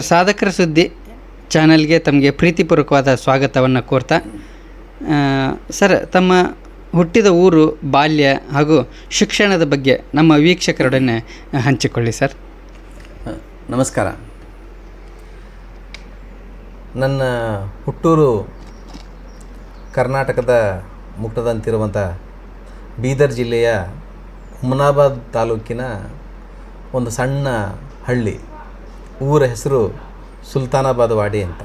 ಸಾಧಕರ ಸುದ್ದಿ ಚಾನಲ್ಗೆ ತಮಗೆ ಪ್ರೀತಿಪೂರ್ವಕವಾದ ಸ್ವಾಗತವನ್ನು ಕೋರ್ತಾ, ಸರ್, ತಮ್ಮ ಹುಟ್ಟಿದ ಊರು, ಬಾಲ್ಯ ಹಾಗೂ ಶಿಕ್ಷಣದ ಬಗ್ಗೆ ನಮ್ಮ ವೀಕ್ಷಕರೊಡನೆ ಹಂಚಿಕೊಳ್ಳಿ ಸರ್. ನಮಸ್ಕಾರ. ನನ್ನ ಹುಟ್ಟೂರು ಕರ್ನಾಟಕದ ಮುಕ್ತದಂತಿರುವಂಥ ಬೀದರ್ ಜಿಲ್ಲೆಯ ಹುಮನಾಬಾದ್ ತಾಲೂಕಿನ ಒಂದು ಸಣ್ಣ ಹಳ್ಳಿ. ಊರ ಹೆಸರು ಸುಲ್ತಾನಾಬಾದ್ ವಾಡಿ ಅಂತ.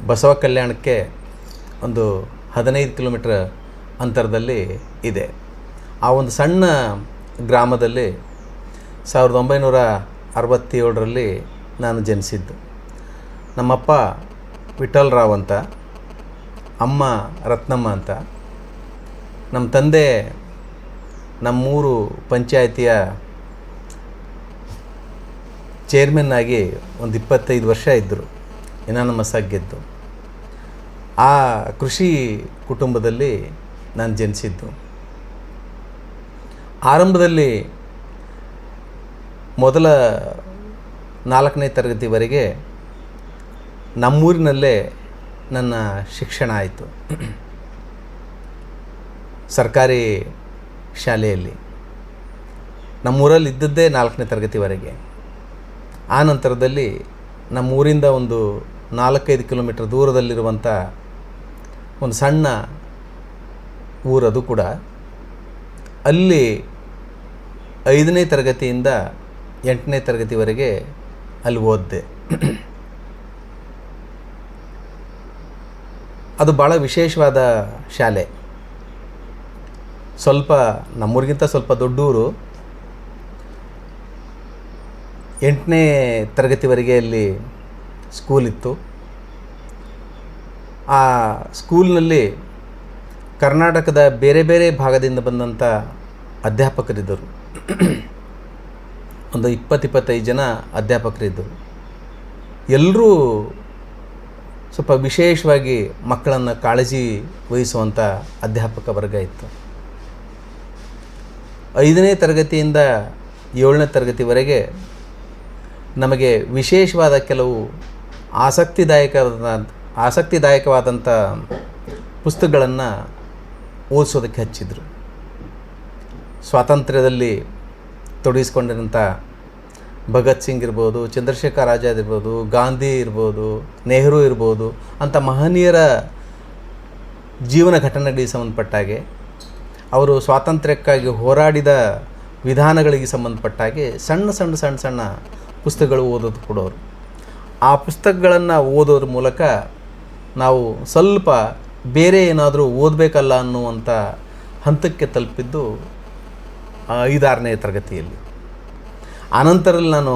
ಬಸವ ಕಲ್ಯಾಣಕ್ಕೆ ಒಂದು 15 ಕಿಲೋಮೀಟ್ರ್ ಅಂತರದಲ್ಲಿ ಇದೆ. ಆ ಒಂದು ಸಣ್ಣ ಗ್ರಾಮದಲ್ಲಿ 1967ರಲ್ಲಿ ನಾನು ಜನಿಸಿದ್ದು. ನಮ್ಮಪ್ಪ ವಿಠ್ಠಲರಾವ್ ಅಂತ, ಅಮ್ಮ ರತ್ನಮ್ಮ ಅಂತ. ನಮ್ಮ ತಂದೆ ನಮ್ಮೂರು ಪಂಚಾಯಿತಿಯ ಚೇರ್ಮನ್ ಆಗಿ ಒಂದು 25 ವರ್ಷ ಇದ್ದರು, ಇನ್ನು ನಮ್ಮ ಗೆದ್ದು. ಆ ಕೃಷಿ ಕುಟುಂಬದಲ್ಲಿ ನಾನು ಜನಿಸಿದ್ದು. ಆರಂಭದಲ್ಲಿ ಮೊದಲ 4ನೇ ತರಗತಿವರೆಗೆ ನಮ್ಮೂರಿನಲ್ಲೇ ನನ್ನ ಶಿಕ್ಷಣ ಆಯಿತು, ಸರ್ಕಾರಿ ಶಾಲೆಯಲ್ಲಿ. ನಮ್ಮೂರಲ್ಲಿ ಇದ್ದದ್ದೇ 4ನೇ ತರಗತಿವರೆಗೆ. ಆ ನಂತರದಲ್ಲಿ ನಮ್ಮೂರಿಂದ ಒಂದು 4-5 ಕಿಲೋಮೀಟ್ರ್ ದೂರದಲ್ಲಿರುವಂಥ ಒಂದು ಸಣ್ಣ ಊರದು ಕೂಡ. ಅಲ್ಲಿ 5ನೇ ತರಗತಿಯಿಂದ 8ನೇ ತರಗತಿವರೆಗೆ ಅಲ್ಲಿ ಓದಿದೆ. ಅದು ಭಾಳ ವಿಶೇಷವಾದ ಶಾಲೆ. ಸ್ವಲ್ಪ ನಮ್ಮೂರಿಗಿಂತ ಸ್ವಲ್ಪ ದೊಡ್ಡೂರು. 8ನೇ ತರಗತಿವರೆಗೆ ಅಲ್ಲಿ ಸ್ಕೂಲಿತ್ತು. ಆ ಸ್ಕೂಲ್ನಲ್ಲಿ ಕರ್ನಾಟಕದ ಬೇರೆ ಬೇರೆ ಭಾಗದಿಂದ ಬಂದಂಥ ಅಧ್ಯಾಪಕರಿದ್ದರು. ಒಂದು 20-25 ಜನ ಅಧ್ಯಾಪಕರಿದ್ದರು. ಎಲ್ಲರೂ ಸ್ವಲ್ಪ ವಿಶೇಷವಾಗಿ ಮಕ್ಕಳನ್ನು ಕಾಳಜಿ ವಹಿಸುವಂಥ ಅಧ್ಯಾಪಕ ವರ್ಗ ಇತ್ತು. 5ನೇ ತರಗತಿಯಿಂದ 7ನೇ ತರಗತಿವರೆಗೆ ನಮಗೆ ವಿಶೇಷವಾದ ಕೆಲವು ಆಸಕ್ತಿದಾಯಕವಾದಂಥ ಪುಸ್ತಕಗಳನ್ನು ಓದಿಸೋದಕ್ಕೆ ಹಚ್ಚಿದರು. ಸ್ವಾತಂತ್ರ್ಯದಲ್ಲಿ ತೊಡಗಿಸ್ಕೊಂಡಿರೋಂಥ ಭಗತ್ ಸಿಂಗ್ ಇರ್ಬೋದು, ಚಂದ್ರಶೇಖರ್ ಆಜಾದ್ ಇರ್ಬೋದು, ಗಾಂಧಿ ಇರ್ಬೋದು, ನೆಹರು ಇರ್ಬೋದು ಅಂಥ ಮಹನೀಯರ ಜೀವನ ಘಟನೆಗಳಿಗೆ ಸಂಬಂಧಪಟ್ಟಾಗೆ, ಅವರು ಸ್ವಾತಂತ್ರ್ಯಕ್ಕಾಗಿ ಹೋರಾಡಿದ ವಿಧಾನಗಳಿಗೆ ಸಂಬಂಧಪಟ್ಟಾಗೆ ಸಣ್ಣ ಪುಸ್ತಕಗಳು ಓದೋದು ಕೊಡೋರು. ಆ ಪುಸ್ತಕಗಳನ್ನು ಓದೋದ್ರ ಮೂಲಕ ನಾವು ಸ್ವಲ್ಪ ಬೇರೆ ಏನಾದರೂ ಓದಬೇಕಲ್ಲ ಅನ್ನುವಂಥ ಹಂತಕ್ಕೆ ತಲುಪಿದ್ದು 5-6ನೇ ತರಗತಿಯಲ್ಲಿ. ಆನಂತರದಲ್ಲಿ ನಾನು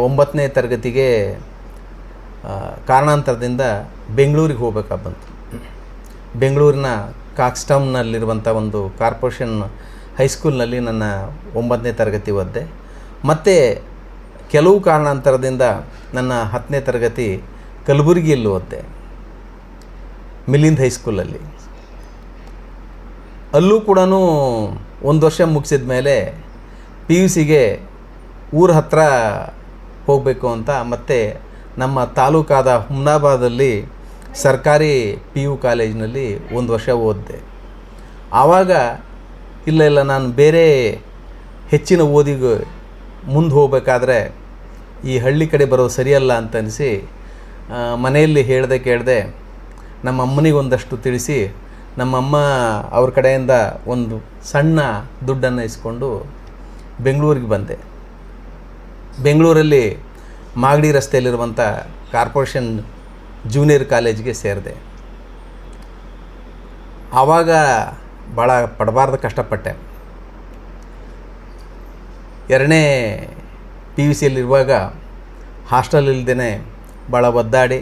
9ನೇ ತರಗತಿಗೆ ಕಾರಣಾಂತರದಿಂದ ಬೆಂಗಳೂರಿಗೆ ಹೋಗ್ಬೇಕಾಗಿ ಬಂತು. ಬೆಂಗಳೂರಿನ ಕಾಕ್ಸ್ಟೌನ್ನಲ್ಲಿರುವಂಥ ಒಂದು ಕಾರ್ಪೊರೇಷನ್ ಹೈಸ್ಕೂಲ್ನಲ್ಲಿ ನನ್ನ 9ನೇ ತರಗತಿ ಓದಿದೆ. ಮತ್ತು ಕೆಲವು ಕಾರಣಾಂತರದಿಂದ ನನ್ನ 10ನೇ ತರಗತಿ ಕಲಬುರಗಿಯಲ್ಲಿ ಓದಿದೆ, ಮಿಲಿಂದ್ ಹೈಸ್ಕೂಲಲ್ಲಿ. ಅಲ್ಲೂ ಕೂಡ 1 ವರ್ಷ ಮುಗಿಸಿದ ಮೇಲೆ PUCಗೆ ಊರ ಹತ್ರ ಹೋಗಬೇಕು ಅಂತ ಮತ್ತು ನಮ್ಮ ತಾಲೂಕಾದ ಹುಮನಾಬಾದಲ್ಲಿ ಸರ್ಕಾರಿ PU ಕಾಲೇಜಿನಲ್ಲಿ 1 ವರ್ಷ ಓದಿದೆ. ಆವಾಗ ಇಲ್ಲ ನಾನು ಬೇರೆ ಹೆಚ್ಚಿನ ಓದಿಗೆ ಮುಂದೆ ಹೋಗಬೇಕಾದ್ರೆ ಈ ಹಳ್ಳಿ ಕಡೆ ಬರೋದು ಸರಿಯಲ್ಲ ಅಂತ ಅನಿಸಿ ಮನೆಯಲ್ಲಿ ಕೇಳದೆ ನಮ್ಮ ಅಮ್ಮನಿಗೆ ಒಂದಷ್ಟು ತಿಳಿಸಿ, ನಮ್ಮಮ್ಮ ಅವ್ರ ಕಡೆಯಿಂದ ಒಂದು ಸಣ್ಣ ದುಡ್ಡನ್ನು ಇಸ್ಕೊಂಡು ಬೆಂಗಳೂರಿಗೆ ಬಂದೆ. ಬೆಂಗಳೂರಲ್ಲಿ ಮಾಗಡಿ ರಸ್ತೆಯಲ್ಲಿರುವಂಥ ಕಾರ್ಪೊರೇಷನ್ ಜೂನಿಯರ್ ಕಾಲೇಜಿಗೆ ಸೇರಿದೆ. ಆವಾಗ ಭಾಳ ಪಡಬಾರ್ದು ಕಷ್ಟಪಟ್ಟೆ. 2ನೇ PUCಯಲ್ಲಿರುವಾಗ ಹಾಸ್ಟೆಲ್ ಇಲ್ದೇ ಭಾಳ ಒದ್ದಾಡಿ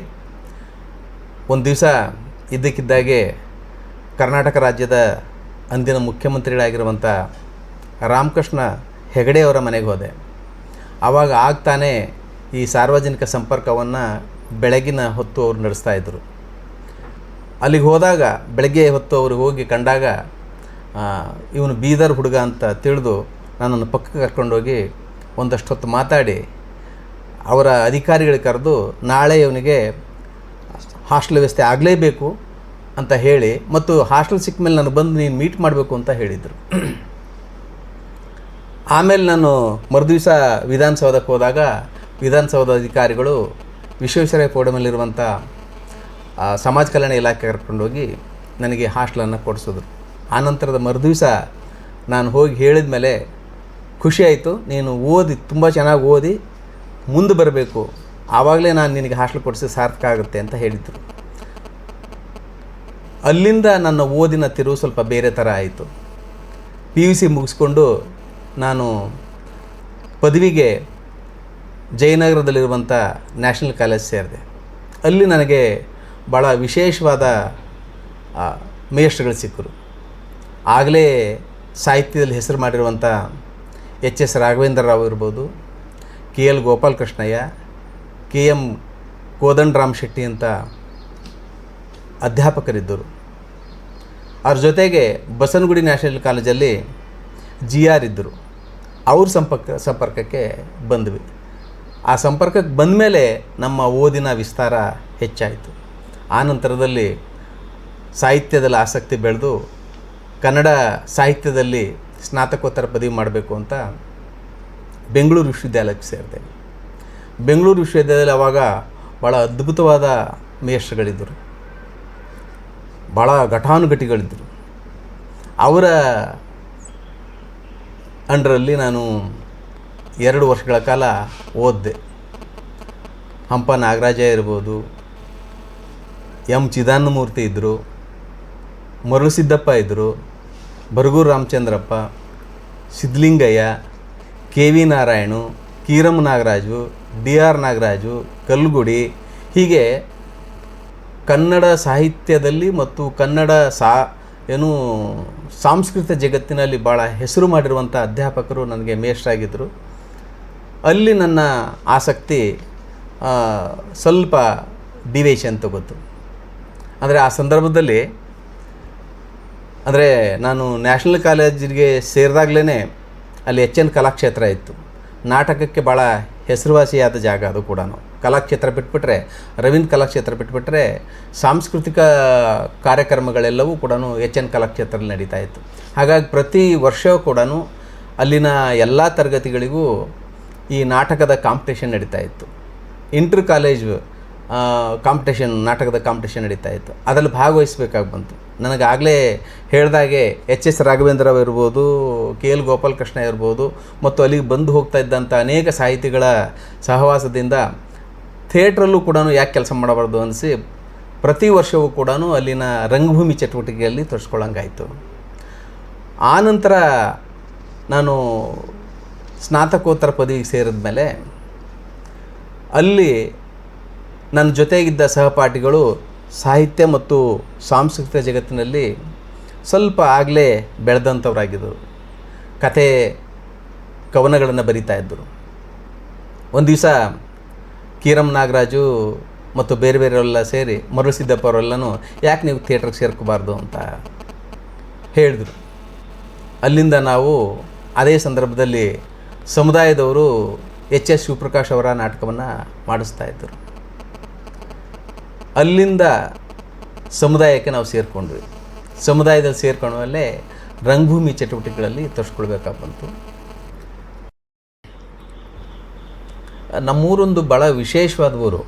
ಒಂದು ದಿವಸ ಇದ್ದಕ್ಕಿದ್ದಾಗೆ ಕರ್ನಾಟಕ ರಾಜ್ಯದ ಅಂದಿನ ಮುಖ್ಯಮಂತ್ರಿಗಳಾಗಿರುವಂಥ ರಾಮಕೃಷ್ಣ ಹೆಗಡೆಯವರ ಮನೆಗೆ ಹೋದೆ. ಆವಾಗ ಆಗ್ತಾನೆ ಈ ಸಾರ್ವಜನಿಕ ಸಂಪರ್ಕವನ್ನು ಬೆಳಗಿನ ಹೊತ್ತು ಅವರು ನಡೆಸ್ತಾಯಿದ್ರು. ಅಲ್ಲಿಗೆ ಹೋದಾಗ ಬೆಳಗ್ಗೆ ಹೊತ್ತು ಅವ್ರಿಗೆ ಹೋಗಿ ಕಂಡಾಗ ಇವನು ಬೀದರ್ ಹುಡುಗ ಅಂತ ತಿಳಿದು ನನ್ನನ್ನು ಪಕ್ಕಕ್ಕೆ ಕರ್ಕೊಂಡೋಗಿ ಒಂದಷ್ಟು ಹೊತ್ತು ಮಾತಾಡಿ ಅವರ ಅಧಿಕಾರಿಗಳಿಗೆ ಕರೆದು ನಾಳೆ ಇವನಿಗೆ ಹಾಸ್ಟೆಲ್ ವ್ಯವಸ್ಥೆ ಆಗಲೇಬೇಕು ಅಂತ ಹೇಳಿ, ಮತ್ತು ಹಾಸ್ಟೆಲ್ ಸಿಕ್ಕ ಮೇಲೆ ನಾನು ಬಂದು ನೀನು ಮೀಟ್ ಮಾಡಬೇಕು ಅಂತ ಹೇಳಿದರು. ಆಮೇಲೆ ನಾನು ಮರುದಿವಸ ವಿಧಾನಸೌಧಕ್ಕೆ ಹೋದಾಗ ವಿಧಾನಸೌಧ ಅಧಿಕಾರಿಗಳು ವಿಶ್ವೇಶ್ವರಯ್ಯ ಫೋಡಮಲ್ಲಿರುವಂಥ ಸಮಾಜ ಕಲ್ಯಾಣ ಇಲಾಖೆ ಕರ್ಕೊಂಡೋಗಿ ನನಗೆ ಹಾಸ್ಟೆಲನ್ನು ಕೊಡಿಸಿದ್ರು. ಆನಂತರದ ಮರುದಿವಸ ನಾನು ಹೋಗಿ ಹೇಳಿದ ಮೇಲೆ ಖುಷಿಯಾಯಿತು. ನೀನು ಓದಿ ತುಂಬ ಚೆನ್ನಾಗಿ ಓದಿ ಮುಂದೆ ಬರಬೇಕು, ಆವಾಗಲೇ ನಾನು ನಿನಗೆ ಹಾಸ್ಟೆಲ್ ಕೊಡಿಸಿ ಸಾರ್ಥಕ ಆಗುತ್ತೆ ಅಂತ ಹೇಳಿದರು. ಅಲ್ಲಿಂದ ನನ್ನ ಓದಿನ ತಿರುವು ಸ್ವಲ್ಪ ಬೇರೆ ಥರ ಆಯಿತು. PUC ಮುಗಿಸ್ಕೊಂಡು ನಾನು ಪದವಿಗೆ ಜಯನಗರದಲ್ಲಿರುವಂಥ ನ್ಯಾಷನಲ್ ಕಾಲೇಜ್ ಸೇರಿದೆ. ಅಲ್ಲಿ ನನಗೆ ಭಾಳ ವಿಶೇಷವಾದ ಮೇಷ್ಟ್ರುಗಳು ಸಿಕ್ಕರು. ಆಗಲೇ ಸಾಹಿತ್ಯದಲ್ಲಿ ಹೆಸರು ಮಾಡಿರುವಂಥ HS ರಾಘವೇಂದ್ರ ರಾವ್ ಇರ್ಬೋದು, KL ಗೋಪಾಲಕೃಷ್ಣಯ್ಯ, KM ಕೋದಂಡರಾಮ್ ಶೆಟ್ಟಿ ಅಂತ ಅಧ್ಯಾಪಕರಿದ್ದರು. ಅವ್ರ ಜೊತೆಗೆ ಬಸವನಗುಡಿ ನ್ಯಾಷನಲ್ ಕಾಲೇಜಲ್ಲಿ GR ಇದ್ದರು. ಅವ್ರ ಸಂಪರ್ಕಕ್ಕೆ ಬಂದ್ವಿ. ಆ ಸಂಪರ್ಕಕ್ಕೆ ಬಂದ ಮೇಲೆ ನಮ್ಮ ಓದಿನ ವಿಸ್ತಾರ ಹೆಚ್ಚಾಯಿತು. ಆ ನಂತರದಲ್ಲಿ ಸಾಹಿತ್ಯದಲ್ಲಿ ಆಸಕ್ತಿ ಬೆಳೆದು ಕನ್ನಡ ಸಾಹಿತ್ಯದಲ್ಲಿ ಸ್ನಾತಕೋತ್ತರ ಪದವಿ ಮಾಡಬೇಕು ಅಂತ ಬೆಂಗಳೂರು ವಿಶ್ವವಿದ್ಯಾಲಯಕ್ಕೆ ಸೇರಿದೆ. ಬೆಂಗಳೂರು ವಿಶ್ವವಿದ್ಯಾಲಯದಲ್ಲಿ ಆವಾಗ ಭಾಳ ಅದ್ಭುತವಾದ ಮೇಷ್ಟ್ರುಗಳಿದ್ದರು, ಭಾಳ ಘಟಾನುಘಟಿಗಳಿದ್ದರು. ಅವರ ಅಂಡರಲ್ಲಿ ನಾನು 2 ವರ್ಷಗಳ ಕಾಲ ಓದಿದೆ. ಹಂಪ ನಾಗರಾಜ ಇರ್ಬೋದು, M ಚಿದಾನಂದಮೂರ್ತಿ ಇದ್ದರು, ಮರುಳಸಿದ್ದಪ್ಪ ಇದ್ದರು, ಬರಗೂರು ರಾಮಚಂದ್ರಪ್ಪ, ಸಿದ್ಧಲಿಂಗಯ್ಯ, KV ನಾರಾಯಣು, ಕೀರಂ ನಾಗರಾಜು, DR ನಾಗರಾಜು, ಕಲ್ಲುಗುಡಿ, ಹೀಗೆ ಕನ್ನಡ ಸಾಹಿತ್ಯದಲ್ಲಿ ಮತ್ತು ಕನ್ನಡ ಸಾಂಸ್ಕೃತಿಕ ಜಗತ್ತಿನಲ್ಲಿ ಭಾಳ ಹೆಸರು ಮಾಡಿರುವಂಥ ಅಧ್ಯಾಪಕರು ನನಗೆ ಮೇಷ್ಟ್ರಾಗಿದ್ದರು. ಅಲ್ಲಿ ನನ್ನ ಆಸಕ್ತಿ ಸ್ವಲ್ಪ ಡಿವೇಷನ್ ತಗೋತು. ಅಂದರೆ ಆ ಸಂದರ್ಭದಲ್ಲಿ ಅಂದರೆ ನಾನು ನ್ಯಾಷನಲ್ ಕಾಲೇಜಿಗೆ ಸೇರಿದಾಗಲೇ ಅಲ್ಲಿ HN ಕಲಾಕ್ಷೇತ್ರ ಇತ್ತು. ನಾಟಕಕ್ಕೆ ಭಾಳ ಹೆಸರುವಾಸಿಯಾದ ಜಾಗ ಅದು ಕೂಡ. ಕಲಾಕ್ಷೇತ್ರ ಬಿಟ್ಬಿಟ್ರೆ, ರವೀಂದ್ರ ಕಲಾಕ್ಷೇತ್ರ ಬಿಟ್ಬಿಟ್ರೆ ಸಾಂಸ್ಕೃತಿಕ ಕಾರ್ಯಕ್ರಮಗಳೆಲ್ಲವೂ ಕೂಡ HN ಕಲಾಕ್ಷೇತ್ರದಲ್ಲಿ ನಡೀತಾ ಇತ್ತು. ಹಾಗಾಗಿ ಪ್ರತಿ ವರ್ಷವೂ ಕೂಡ ಅಲ್ಲಿನ ಎಲ್ಲ ತರಗತಿಗಳಿಗೂ ಈ ನಾಟಕದ ಕಾಂಪಿಟೇಷನ್ ನಡೀತಾ ಇತ್ತು. ಇಂಟರ್ ಕಾಲೇಜ್ ಕಾಂಪಿಟೇಷನ್, ನಾಟಕದ ಕಾಂಪಿಟೇಷನ್ ನಡೀತಾ ಇತ್ತು. ಅದರಲ್ಲಿ ಭಾಗವಹಿಸಬೇಕಾಗಿ ಬಂತು. ನನಗಾಗಲೇ ಹೇಳಿದಾಗೆ HS ರಾಘವೇಂದ್ರ ರಾವ್ ಇರ್ಬೋದು, KL ಗೋಪಾಲಕೃಷ್ಣ ಇರ್ಬೋದು, ಮತ್ತು ಅಲ್ಲಿಗೆ ಬಂದು ಹೋಗ್ತಾ ಇದ್ದಂಥ ಅನೇಕ ಸಾಹಿತಿಗಳ ಸಹವಾಸದಿಂದ ಥಿಯೇಟ್ರಲ್ಲೂ ಕೂಡ ಯಾಕೆ ಕೆಲಸ ಮಾಡಬಾರ್ದು ಅನಿಸಿ ಪ್ರತಿ ವರ್ಷವೂ ಕೂಡ ಅಲ್ಲಿನ ರಂಗಭೂಮಿ ಚಟುವಟಿಕೆಯಲ್ಲಿ ತೊಡಸ್ಕೊಳ್ಳಂಗಾಯಿತು. ಆನಂತರ ನಾನು ಸ್ನಾತಕೋತ್ತರ ಪದವಿಗೆ ಸೇರಿದ ಮೇಲೆ ಅಲ್ಲಿ ನನ್ನ ಜೊತೆಗಿದ್ದ ಸಹಪಾಠಿಗಳು ಸಾಹಿತ್ಯ ಮತ್ತು ಸಾಂಸ್ಕೃತಿಕ ಜಗತ್ತಿನಲ್ಲಿ ಸ್ವಲ್ಪ ಆಗಲೇ ಬೆಳೆದಂಥವರಾಗಿದ್ದರು. ಕತೆ ಕವನಗಳನ್ನು ಬರಿತಾ ಇದ್ದರು. ಒಂದು ದಿವಸ ಕೀರಂ ನಾಗರಾಜು ಮತ್ತು ಬೇರೆ ಬೇರೆಯವರೆಲ್ಲ ಸೇರಿ ಮರುಳಸಿದ್ದಪ್ಪ ಅವರೆಲ್ಲನೂ ಯಾಕೆ ನೀವು ಥಿಯೇಟ್ರಿಗೆ ಸೇರ್ಕೋಬಾರ್ದು ಅಂತ ಹೇಳಿದರು. ಅಲ್ಲಿಂದ ನಾವು ಅದೇ ಸಂದರ್ಭದಲ್ಲಿ ಸಮುದಾಯದವರು HS ಶಿವಪ್ರಕಾಶ್ ಅವರ ನಾಟಕವನ್ನು ಮಾಡಿಸ್ತಾ ಇದ್ದರು. ಅಲ್ಲಿಂದ ಸಮುದಾಯಕ್ಕೆ ನಾವು ಸೇರಿಕೊಂಡ್ವಿ. ಸಮುದಾಯದಲ್ಲಿ ಸೇರ್ಕೊಂಡ ಮೇಲೆ ರಂಗಭೂಮಿ ಚಟುವಟಿಕೆಗಳಲ್ಲಿ ತೊಡಸ್ಕೊಳ್ಬೇಕಾಗಿ ಬಂತು. ನಮ್ಮೂರೊಂದು ಭಾಳ ವಿಶೇಷವಾದ ಊರು,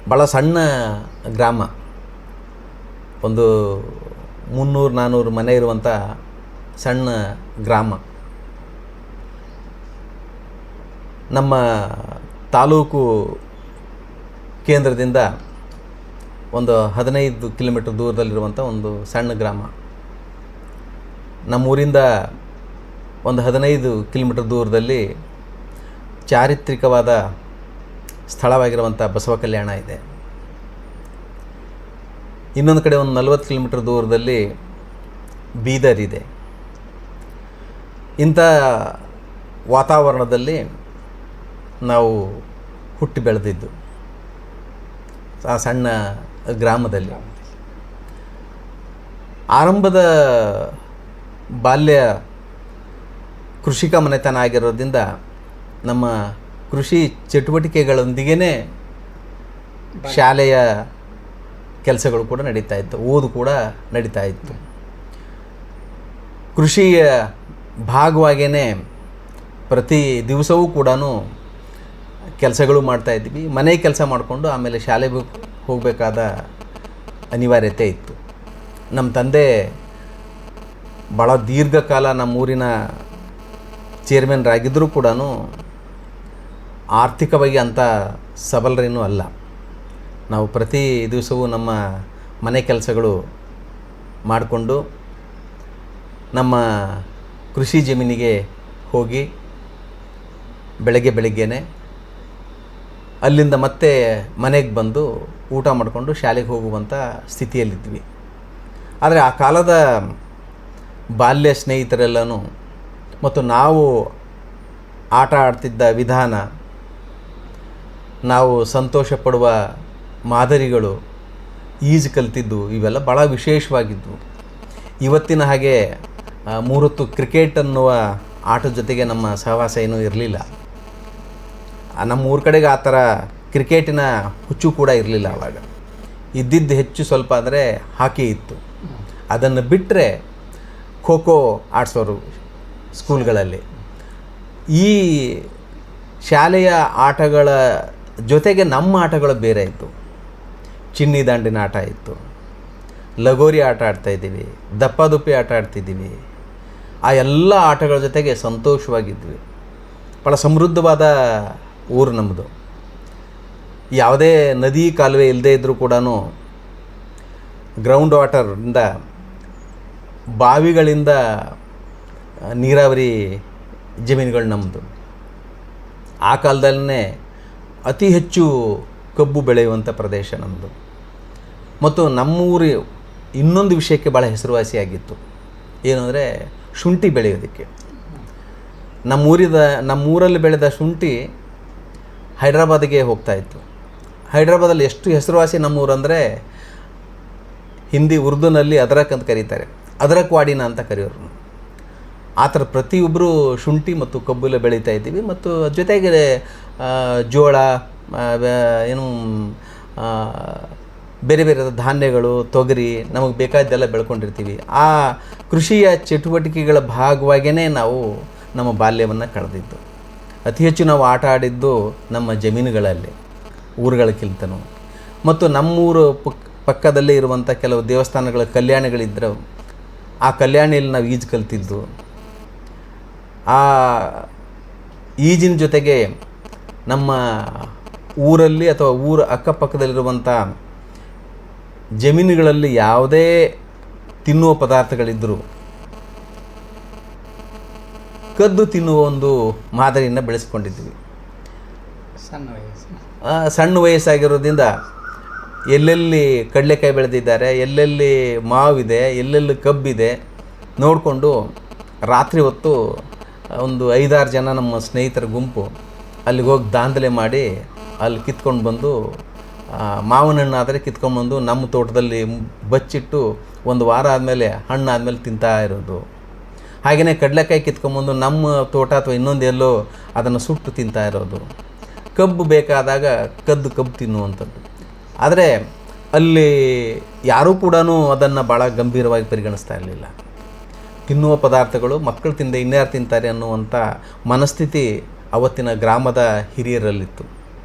ಭಾಳ ಸಣ್ಣ ಗ್ರಾಮ. ಒಂದು 300-400 ಮನೆ ಇರುವಂಥ ಸಣ್ಣ ಗ್ರಾಮ. ನಮ್ಮ ತಾಲೂಕು ಕೇಂದ್ರದಿಂದ ಒಂದು 15 ಕಿಲೋಮೀಟರ್ ದೂರದಲ್ಲಿರುವಂಥ ಒಂದು ಸಣ್ಣ ಗ್ರಾಮ. ನಮ್ಮೂರಿಂದ ಒಂದು 15 ಕಿಲೋಮೀಟರ್ ದೂರದಲ್ಲಿ ಚಾರಿತ್ರಿಕವಾದ ಸ್ಥಳವಾಗಿರುವಂಥ ಬಸವ ಕಲ್ಯಾಣ ಇದೆ. ಇನ್ನೊಂದು ಕಡೆ ಒಂದು 40 ಕಿಲೋಮೀಟರ್ ದೂರದಲ್ಲಿ ಬೀದರ್ ಇದೆ. ಇಂಥ ವಾತಾವರಣದಲ್ಲಿ ನಾವು ಹುಟ್ಟಿ ಬೆಳೆದಿದ್ದು ಆ ಸಣ್ಣ ಗ್ರಾಮದಲ್ಲಿ. ಆರಂಭದ ಬಾಲ್ಯ ಕೃಷಿಕ ಮನೆತನ ಆಗಿರೋದ್ರಿಂದ ನಮ್ಮ ಕೃಷಿ ಚಟುವಟಿಕೆಗಳೊಂದಿಗೇ ಶಾಲೆಯ ಕೆಲಸಗಳು ಕೂಡ ನಡೀತಾ ಇತ್ತು, ಓದು ಕೂಡ ನಡೀತಾ ಇತ್ತು. ಕೃಷಿಯ ಭಾಗವಾಗಿಯೇ ಪ್ರತಿ ದಿವಸವೂ ಕೂಡ ಕೆಲಸಗಳು ಮಾಡ್ತಾಯಿದ್ವಿ. ಮನೆ ಕೆಲಸ ಮಾಡಿಕೊಂಡು ಆಮೇಲೆ ಶಾಲೆಗೆ ಹೋಗಬೇಕಾದ ಅನಿವಾರ್ಯತೆ ಇತ್ತು. ನಮ್ಮ ತಂದೆ ಭಾಳ ದೀರ್ಘಕಾಲ ನಮ್ಮೂರಿನ ಚೇರ್ಮನ್ರಾಗಿದ್ದರೂ ಕೂಡ ಆರ್ಥಿಕವಾಗಿ ಅಂಥ ಸಬಲರೇನೂ ಅಲ್ಲ. ನಾವು ಪ್ರತಿ ದಿವಸವೂ ನಮ್ಮ ಮನೆ ಕೆಲಸಗಳು ಮಾಡಿಕೊಂಡು ನಮ್ಮ ಕೃಷಿ ಜಮೀನಿಗೆ ಹೋಗಿ ಬೆಳಗ್ಗೆನೇ ಅಲ್ಲಿಂದ ಮತ್ತೆ ಮನೆಗೆ ಬಂದು ಊಟ ಮಾಡಿಕೊಂಡು ಶಾಲೆಗೆ ಹೋಗುವಂಥ ಸ್ಥಿತಿಯಲ್ಲಿದ್ವಿ. ಆದರೆ ಆ ಕಾಲದ ಬಾಲ್ಯ ಸ್ನೇಹಿತರೆಲ್ಲನೂ ಮತ್ತು ನಾವು ಆಟ ಆಡ್ತಿದ್ದ ವಿಧಾನ, ನಾವು ಸಂತೋಷ ಪಡುವ ಮಾದರಿಗಳು, ಈಜು ಕಲಿತಿದ್ದು ಇವೆಲ್ಲ ಭಾಳ ವಿಶೇಷವಾಗಿದ್ದವು. ಇವತ್ತಿನ ಹಾಗೆ 3 ಹೊತ್ತು ಕ್ರಿಕೆಟ್ ಅನ್ನುವ ಆಟದ ಜೊತೆಗೆ ನಮ್ಮ ಸಹವಾಸ ಏನೂ ಇರಲಿಲ್ಲ. ನಮ್ಮ ಊರ ಕಡೆಗೆ ಆ ಥರ ಕ್ರಿಕೆಟಿನ ಹುಚ್ಚು ಕೂಡ ಇರಲಿಲ್ಲ. ಆವಾಗ ಇದ್ದಿದ್ದು ಹೆಚ್ಚು ಸ್ವಲ್ಪ ಅಂದರೆ ಹಾಕಿ ಇತ್ತು. ಅದನ್ನು ಬಿಟ್ಟರೆ ಖೋ ಖೋ ಆಡಿಸೋರು ಸ್ಕೂಲ್ಗಳಲ್ಲಿ. ಈ ಶಾಲೆಯ ಆಟಗಳ ಜೊತೆಗೆ ನಮ್ಮ ಆಟಗಳು ಬೇರೆ ಇತ್ತು. ಚಿನ್ನಿ ದಾಂಡಿನ ಆಟ ಇತ್ತು, ಲಗೋರಿ ಆಟ ಆಡ್ತಾಯಿದ್ದೀವಿ, ದಪ್ಪಾದುಪ್ಪಿ ಆಟ ಆಡ್ತಿದ್ದೀವಿ. ಆ ಎಲ್ಲ ಆಟಗಳ ಜೊತೆಗೆ ಸಂತೋಷವಾಗಿದ್ವಿ. ಭಾಳ ಸಮೃದ್ಧವಾದ ಊರು ನಮ್ಮದು. ಯಾವುದೇ ನದಿ ಕಾಲುವೆ ಇಲ್ಲದೇ ಇದ್ದರೂ ಕೂಡ ಗ್ರೌಂಡ್ ವಾಟರಿಂದ, ಬಾವಿಗಳಿಂದ ನೀರಾವರಿ ಜಮೀನುಗಳು ನಮ್ಮದು. ಆ ಕಾಲದಲ್ಲೇ ಅತಿ ಹೆಚ್ಚು ಕಬ್ಬು ಬೆಳೆಯುವಂಥ ಪ್ರದೇಶ ನಮ್ಮದು. ಮತ್ತು ನಮ್ಮೂರು ಇನ್ನೊಂದು ವಿಷಯಕ್ಕೆ ಭಾಳ ಹೆಸರುವಾಸಿಯಾಗಿತ್ತು. ಏನು ಅಂದರೆ ಶುಂಠಿ ಬೆಳೆಯೋದಕ್ಕೆ. ನಮ್ಮೂರಲ್ಲಿ ಬೆಳೆದ ಶುಂಠಿ ಹೈದ್ರಾಬಾದಿಗೆ ಹೋಗ್ತಾಯಿತ್ತು. ಹೈದ್ರಾಬಾದಲ್ಲಿ ಎಷ್ಟು ಹೆಸರುವಾಸಿ ನಮ್ಮೂರಂದರೆ ಉರ್ದುನಲ್ಲಿ ಅದ್ರಕ್ ಅಂತ ಕರೀತಾರೆ, ಅದ್ರಕ್ ವಾಡಿನ ಅಂತ ಕರೆಯೋರು. ಆ ಥರ ಪ್ರತಿಯೊಬ್ಬರು ಶುಂಠಿ ಮತ್ತು ಕಬ್ಬು ಬೆಳೀತಾ ಇದ್ದೀವಿ. ಮತ್ತು ಜೊತೆಗೆ ಜೋಳ, ಏನು ಬೇರೆ ಬೇರೆ ಧಾನ್ಯಗಳು, ತೊಗರಿ, ನಮಗೆ ಬೇಕಾದ್ದೆಲ್ಲ ಬೆಳ್ಕೊಂಡಿರ್ತೀವಿ. ಆ ಕೃಷಿಯ ಚಟುವಟಿಕೆಗಳ ಭಾಗವಾಗಿಯೇ ನಾವು ನಮ್ಮ ಬಾಲ್ಯವನ್ನು ಕಳೆದಿದ್ದು. ಅತಿ ಹೆಚ್ಚು ನಾವು ಆಟ ಆಡಿದ್ದು ನಮ್ಮ ಜಮೀನುಗಳಲ್ಲಿ, ಊರುಗಳಕ್ಕಿಂತನೂ. ಮತ್ತು ನಮ್ಮೂರು ಪಕ್ಕದಲ್ಲೇ ಇರುವಂಥ ಕೆಲವು ದೇವಸ್ಥಾನಗಳ ಕಲ್ಯಾಣಿಗಳಿದ್ದರು. ಆ ಕಲ್ಯಾಣಿಯಲ್ಲಿ ನಾವು ಈಜು ಕಲ್ತಿದ್ದು. ಆ ಈಜಿನ ಜೊತೆಗೆ ನಮ್ಮ ಊರಲ್ಲಿ ಅಥವಾ ಊರ ಅಕ್ಕಪಕ್ಕದಲ್ಲಿರುವಂಥ ಜಮೀನುಗಳಲ್ಲಿ ಯಾವುದೇ ತಿನ್ನುವ ಪದಾರ್ಥಗಳಿದ್ದರೂ ಕದ್ದು ತಿನ್ನುವ ಒಂದು ಮಾದರಿಯನ್ನು ಬೆಳೆಸ್ಕೊಂಡಿದ್ವಿ. ಸಣ್ಣ ವಯಸ್ಸಾಗಿರೋದ್ರಿಂದ ಎಲ್ಲೆಲ್ಲಿ ಕಡಲೆಕಾಯಿ ಬೆಳೆದಿದ್ದಾರೆ, ಎಲ್ಲೆಲ್ಲಿ ಮಾವಿದೆ, ಎಲ್ಲೆಲ್ಲಿ ಕಬ್ಬಿದೆ ನೋಡಿಕೊಂಡು ರಾತ್ರಿ ಹೊತ್ತು ಒಂದು 5-6 ಜನ ನಮ್ಮ ಸ್ನೇಹಿತರ ಗುಂಪು ಅಲ್ಲಿಗೆ ಹೋಗಿ ದಾಂಧಲೆ ಮಾಡಿ ಅಲ್ಲಿ ಕಿತ್ಕೊಂಡು ಬಂದು, ಮಾವಿನ ಹಣ್ಣು ಆದರೆ ಕಿತ್ಕೊಂಡ್ಬಂದು ನಮ್ಮ ತೋಟದಲ್ಲಿ ಬಚ್ಚಿಟ್ಟು 1 ವಾರ ಆದಮೇಲೆ ಹಣ್ಣಾದಮೇಲೆ ತಿಂತಾ ಇರೋದು. ಹಾಗೆಯೇ ಕಡಲೆಕಾಯಿ ಕಿತ್ಕೊಂಡ್ಬಂದು ನಮ್ಮ ತೋಟ ಅಥವಾ ಇನ್ನೊಂದು ಎಲ್ಲೋ ಅದನ್ನು ಸುಟ್ಟು ತಿಂತಾ ಇರೋದು. ಕಬ್ಬು ಬೇಕಾದಾಗ ಕಬ್ಬು ತಿನ್ನುವಂಥದ್ದು. ಆದರೆ ಅಲ್ಲಿ ಯಾರೂ ಕೂಡ ಅದನ್ನು ಭಾಳ ಗಂಭೀರವಾಗಿ ಪರಿಗಣಿಸ್ತಾ ಇರಲಿಲ್ಲ. ತಿನ್ನುವ ಪದಾರ್ಥಗಳು ಮಕ್ಕಳು ತಿಂದೆ ಇನ್ಯಾರು ತಿಂತಾರೆ ಅನ್ನುವಂಥ ಮನಸ್ಥಿತಿ ಅವತ್ತಿನ ಗ್ರಾಮದ ಹಿರಿಯರಲ್ಲಿತ್ತು.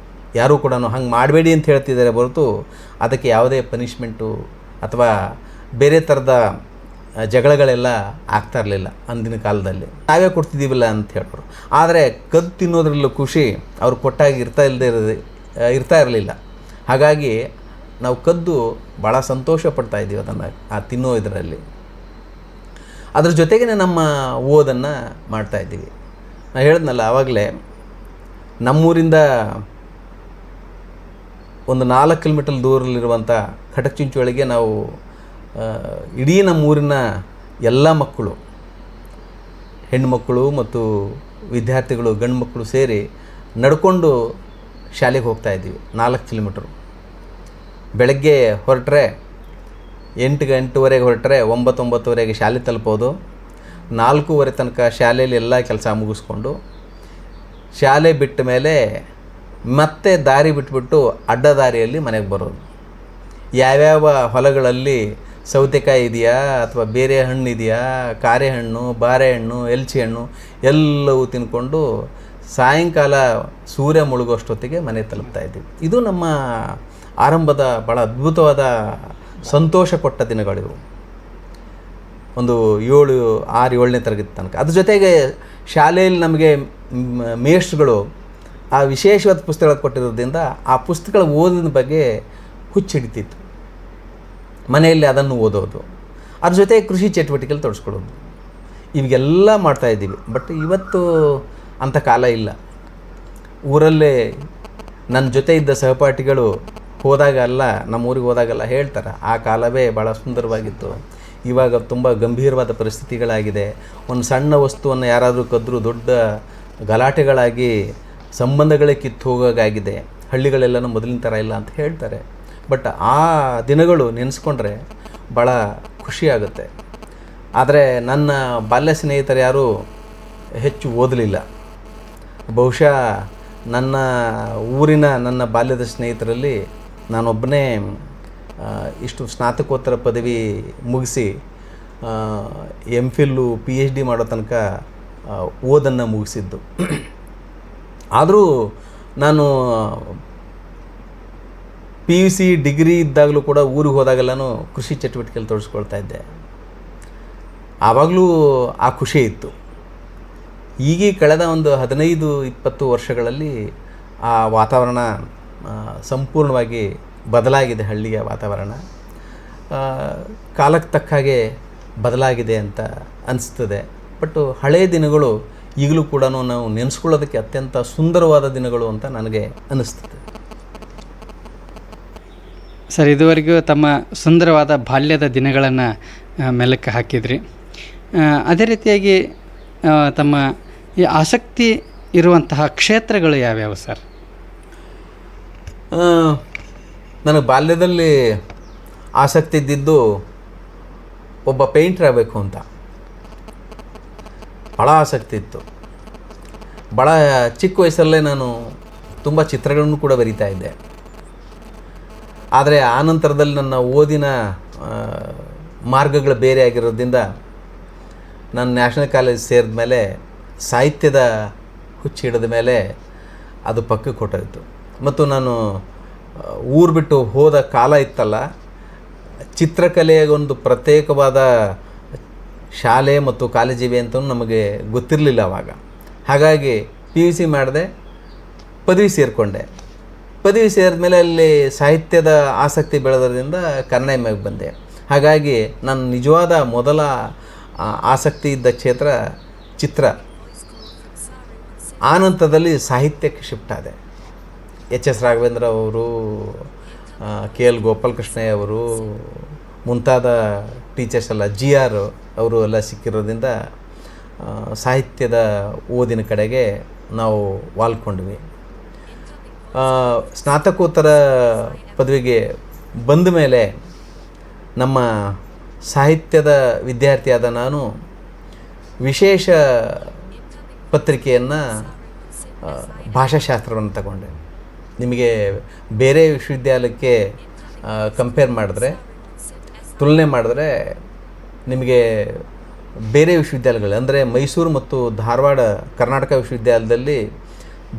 ಯಾರೂ ಕೂಡ ಹಂಗೆ ಮಾಡಬೇಡಿ ಅಂತ ಹೇಳ್ತಿದ್ದಾರೆ ಹೊರತು ಅದಕ್ಕೆ ಯಾವುದೇ ಪನಿಷ್ಮೆಂಟು ಅಥವಾ ಬೇರೆ ಥರದ ಜಗಳಗಳೆಲ್ಲ ಆಗ್ತಾ ಇರಲಿಲ್ಲ ಅಂದಿನ ಕಾಲದಲ್ಲಿ. ನಾವೇ ಕೊಡ್ತಿದ್ದೀವಿಲ್ಲ ಅಂತ ಹೇಳೋರು. ಆದರೆ ಕದ್ದು ತಿನ್ನೋದ್ರಲ್ಲೂ ಖುಷಿ ಅವ್ರು ಕೊಟ್ಟಾಗಿ ಇರ್ತಾ ಇರಲಿಲ್ಲ. ಹಾಗಾಗಿ ನಾವು ಕದ್ದು ಭಾಳ ಸಂತೋಷ ಪಡ್ತಾಯಿದ್ದೀವಿ ಅದನ್ನು ತಿನ್ನೋ ಇದರಲ್ಲಿ. ಅದ್ರ ಜೊತೆಗೇ ನಮ್ಮ ಓದನ್ನು ಮಾಡ್ತಾಯಿದ್ದೀವಿ. ನಾನು ಹೇಳಿದ್ನಲ್ಲ ಆವಾಗಲೇ, ನಮ್ಮೂರಿಂದ ಒಂದು 4 ಕಿಲೋಮೀಟರ್ ದೂರದಲ್ಲಿರುವಂಥ ಖಟಕ್ಚಿಂಚೋಳಿಗೆ ನಾವು ಇಡೀ ನಮ್ಮೂರಿನ ಎಲ್ಲ ಮಕ್ಕಳು, ಹೆಣ್ಣುಮಕ್ಕಳು ಮತ್ತು ವಿದ್ಯಾರ್ಥಿಗಳು, ಗಂಡು ಮಕ್ಕಳು ಸೇರಿ ನಡ್ಕೊಂಡು ಶಾಲೆಗೆ ಹೋಗ್ತಾಯಿದ್ದೀವಿ. 4 ಕಿಲೋಮೀಟ್ರು. ಬೆಳಗ್ಗೆ ಹೊರಟ್ರೆ 8-8:30 ಹೊರಟ್ರೆ 9-9:30 ಶಾಲೆ ತಲುಪೋದು. 4:15 ತನಕ ಶಾಲೆಯಲ್ಲಿ ಎಲ್ಲ ಕೆಲಸ ಮುಗಿಸ್ಕೊಂಡು ಶಾಲೆ ಬಿಟ್ಟ ಮೇಲೆ ಮತ್ತೆ ದಾರಿ ಬಿಟ್ಬಿಟ್ಟು ಅಡ್ಡ ದಾರಿಯಲ್ಲಿ ಮನೆಗೆ ಬರೋದು. ಯಾವ್ಯಾವ ಹೊಲಗಳಲ್ಲಿ ಸೌತೆಕಾಯಿ ಇದೆಯಾ ಅಥವಾ ಬೇರೆ ಹಣ್ಣು ಇದೆಯಾ, ಕಾರೆಹಣ್ಣು, ಬಾರೆಹಣ್ಣು, ಎಲ್ಚಿ ಹಣ್ಣು ಎಲ್ಲವೂ ತಿನ್ಕೊಂಡು ಸಾಯಂಕಾಲ ಸೂರ್ಯ ಮುಳುಗೋಷ್ಟೊತ್ತಿಗೆ ಮನೆ ತಲುಪ್ತಾ ಇದ್ದೀವಿ. ಇದು ನಮ್ಮ ಆರಂಭದ ಭಾಳ ಅದ್ಭುತವಾದ ಸಂತೋಷ ಕೊಟ್ಟ ದಿನಗಳಿವು. ಒಂದು 6-7ನೇ ತರಗತಿ ತನಕ. ಅದ್ರ ಜೊತೆಗೆ ಶಾಲೆಯಲ್ಲಿ ನಮಗೆ ಮೇಷ್ಟ್ರುಗಳು ಆ ವಿಶೇಷವಾದ ಪುಸ್ತಕಗಳು ಕೊಟ್ಟಿರೋದ್ರಿಂದ ಆ ಪುಸ್ತಕಗಳ ಓದಿನ ಬಗ್ಗೆ ಹುಚ್ಚಿಡಿತಿತ್ತು. ಮನೆಯಲ್ಲಿ ಅದನ್ನು ಓದೋದು, ಅದ್ರ ಜೊತೆ ಕೃಷಿ ಚಟುವಟಿಕೆಯಲ್ಲಿ ತೊಡಸ್ಕೊಳ್ಳೋದು, ಇವೆಲ್ಲ ಮಾಡ್ತಾಯಿದ್ದೀವಿ. ಬಟ್ ಇವತ್ತು ಅಂಥ ಕಾಲ ಇಲ್ಲ. ಊರಲ್ಲೇ ನನ್ನ ಜೊತೆ ಇದ್ದ ಸಹಪಾಠಿಗಳು ಹೋದಾಗಲ್ಲ, ನಮ್ಮ ಊರಿಗೆ ಹೋದಾಗೆಲ್ಲ ಹೇಳ್ತಾರೆ, ಆ ಕಾಲವೇ ಭಾಳ ಸುಂದರವಾಗಿತ್ತು. ಇವಾಗ ತುಂಬ ಗಂಭೀರವಾದ ಪರಿಸ್ಥಿತಿಗಳಾಗಿದೆ. ಒಂದು ಸಣ್ಣ ವಸ್ತುವನ್ನು ಯಾರಾದರೂ ಕದ್ದರೂ ದೊಡ್ಡ ಗಲಾಟೆಗಳಾಗಿ ಸಂಬಂಧಗಳೇ ಕಿತ್ತು ಹೋಗೋಗಾಗಿದೆ. ಹಳ್ಳಿಗಳೆಲ್ಲನೂ ಮೊದಲಿನ ಥರ ಇಲ್ಲ ಅಂತ ಹೇಳ್ತಾರೆ. ಬಟ್ ಆ ದಿನಗಳು ನೆನೆಸ್ಕೊಂಡ್ರೆ ಭಾಳ ಖುಷಿಯಾಗುತ್ತೆ. ಆದರೆ ನನ್ನ ಬಾಲ್ಯ ಸ್ನೇಹಿತರು ಯಾರೂ ಹೆಚ್ಚು ಓದಲಿಲ್ಲ. ಬಹುಶಃ ನನ್ನ ಊರಿನ ನನ್ನ ಬಾಲ್ಯದ ಸ್ನೇಹಿತರಲ್ಲಿ ನಾನೊಬ್ಬನೇ ಇಷ್ಟು ಸ್ನಾತಕೋತ್ತರ ಪದವಿ ಮುಗಿಸಿ MPhil PhD ಮಾಡೋ ತನಕ ಓದನ್ನು ಮುಗಿಸಿದ್ದು. ಆದರೂ ನಾನು PUC ಡಿಗ್ರಿ ಇದ್ದಾಗಲೂ ಕೂಡ ಊರಿಗೆ ಹೋದಾಗೆಲ್ಲನೂ ಕೃಷಿ ಚಟುವಟಿಕೆಯಲ್ಲಿ ತೊಡಸ್ಕೊಳ್ತಾ ಇದ್ದೆ. ಆವಾಗಲೂ ಆ ಖುಷಿ ಇತ್ತು. ಈಗ ಕಳೆದ ಒಂದು 15-20 ವರ್ಷಗಳಲ್ಲಿ ಆ ವಾತಾವರಣ ಸಂಪೂರ್ಣವಾಗಿ ಬದಲಾಗಿದೆ. ಹಳ್ಳಿಯ ವಾತಾವರಣ ಕಾಲಕ್ಕೆ ತಕ್ಕ ಹಾಗೆ ಬದಲಾಗಿದೆ ಅಂತ ಅನಿಸ್ತದೆ. ಬಟ್ ಹಳೆಯ ದಿನಗಳು ಈಗಲೂ ಕೂಡ ನಾವು ನೆನೆಸ್ಕೊಳ್ಳೋದಕ್ಕೆ ಅತ್ಯಂತ ಸುಂದರವಾದ ದಿನಗಳು ಅಂತ ನನಗೆ ಅನ್ನಿಸ್ತದೆ. ಸರ್, ಇದುವರೆಗೂ ತಮ್ಮ ಸುಂದರವಾದ ಬಾಲ್ಯದ ದಿನಗಳನ್ನು ಮೆಲುಕು ಹಾಕಿದ್ರಿ. ಅದೇ ರೀತಿಯಾಗಿ ತಮ್ಮ ಈ ಆಸಕ್ತಿ ಇರುವಂತಹ ಕ್ಷೇತ್ರಗಳು ಯಾವ್ಯಾವು ಸರ್? ನನಗೆ ಬಾಲ್ಯದಲ್ಲಿ ಆಸಕ್ತಿ ಇದ್ದಿದ್ದು ಒಬ್ಬ ಪೇಂಟ್ರ್ ಆಗಬೇಕು ಅಂತ ಭಾಳ ಆಸಕ್ತಿ ಇತ್ತು. ಭಾಳ ಚಿಕ್ಕ ವಯಸ್ಸಲ್ಲೇ ನಾನು ತುಂಬ ಚಿತ್ರಗಳನ್ನು ಕೂಡ ಬರಿತಾ ಇದ್ದೆ. ಆದರೆ ಆನಂತರದಲ್ಲಿ ನನ್ನ ಓದಿನ ಮಾರ್ಗಗಳು ಬೇರೆ ಆಗಿರೋದ್ರಿಂದ ನಾನು ನ್ಯಾಷನಲ್ ಕಾಲೇಜ್ ಸೇರಿದ ಮೇಲೆ ಸಾಹಿತ್ಯದ ಹುಚ್ಚು ಹಿಡಿದ ಮೇಲೆ ಅದು ಪಕ್ಕಕ್ಕೆ ಹೊಟ್ಟೋಯ್ತು. ಮತ್ತು ನಾನು ಊರು ಬಿಟ್ಟು ಹೋದ ಕಾಲ ಇತ್ತಲ್ಲ, ಚಿತ್ರಕಲೆಗೊಂದು ಪ್ರತ್ಯೇಕವಾದ ಶಾಲೆ ಮತ್ತು ಕಾಲೇಜಿವೆ ಅಂತ ನಮಗೆ ಗೊತ್ತಿರಲಿಲ್ಲ ಆವಾಗ. ಹಾಗಾಗಿ PUC ಮಾಡಿದೆ, ಪದವಿ ಸೇರಿಕೊಂಡೆ. ಪದವಿ ಸೇರಿದ ಮೇಲೆ ಅಲ್ಲಿ ಸಾಹಿತ್ಯದ ಆಸಕ್ತಿ ಬೆಳೆದ್ರಿಂದ ಕನ್ನಡ MAಗೆ ಬಂದೆ. ಹಾಗಾಗಿ ನನ್ನ ನಿಜವಾದ ಮೊದಲ ಆಸಕ್ತಿ ಇದ್ದ ಕ್ಷೇತ್ರ ಚಿತ್ರ. ಆನಂತರದಲ್ಲಿ ಸಾಹಿತ್ಯಕ್ಕೆ ಶಿಫ್ಟ್ ಆದೆ. HS ರಾಘವೇಂದ್ರ ಅವರು, KL ಗೋಪಾಲಕೃಷ್ಣಯ್ಯ ಅವರು ಮುಂತಾದ ಟೀಚರ್ಸ್ ಎಲ್ಲ, GR ಅವರು ಎಲ್ಲ ಸಿಕ್ಕಿರೋದ್ರಿಂದ ಸಾಹಿತ್ಯದ ಓದಿನ ಕಡೆಗೆ ನಾವು ವಾಲ್ಕೊಂಡ್ವಿ. ಸ್ನಾತಕೋತ್ತರ ಪದವಿಗೆ ಬಂದ ಮೇಲೆ ನಮ್ಮ ಸಾಹಿತ್ಯದ ವಿದ್ಯಾರ್ಥಿಯಾದ ನಾನು ವಿಶೇಷ ಪತ್ರಿಕೆಯನ್ನು ಭಾಷಾಶಾಸ್ತ್ರವನ್ನು ತಗೊಂಡೆ. ನಿಮಗೆ ಬೇರೆ ವಿಶ್ವವಿದ್ಯಾಲಯಕ್ಕೆ ಕಂಪೇರ್ ಮಾಡಿದ್ರೆ, ತುಲನೆ ಮಾಡಿದ್ರೆ ನಿಮಗೆ ಬೇರೆ ವಿಶ್ವವಿದ್ಯಾಲಯಗಳು ಅಂದರೆ ಮೈಸೂರು ಮತ್ತು ಧಾರವಾಡ ಕರ್ನಾಟಕ ವಿಶ್ವವಿದ್ಯಾಲಯದಲ್ಲಿ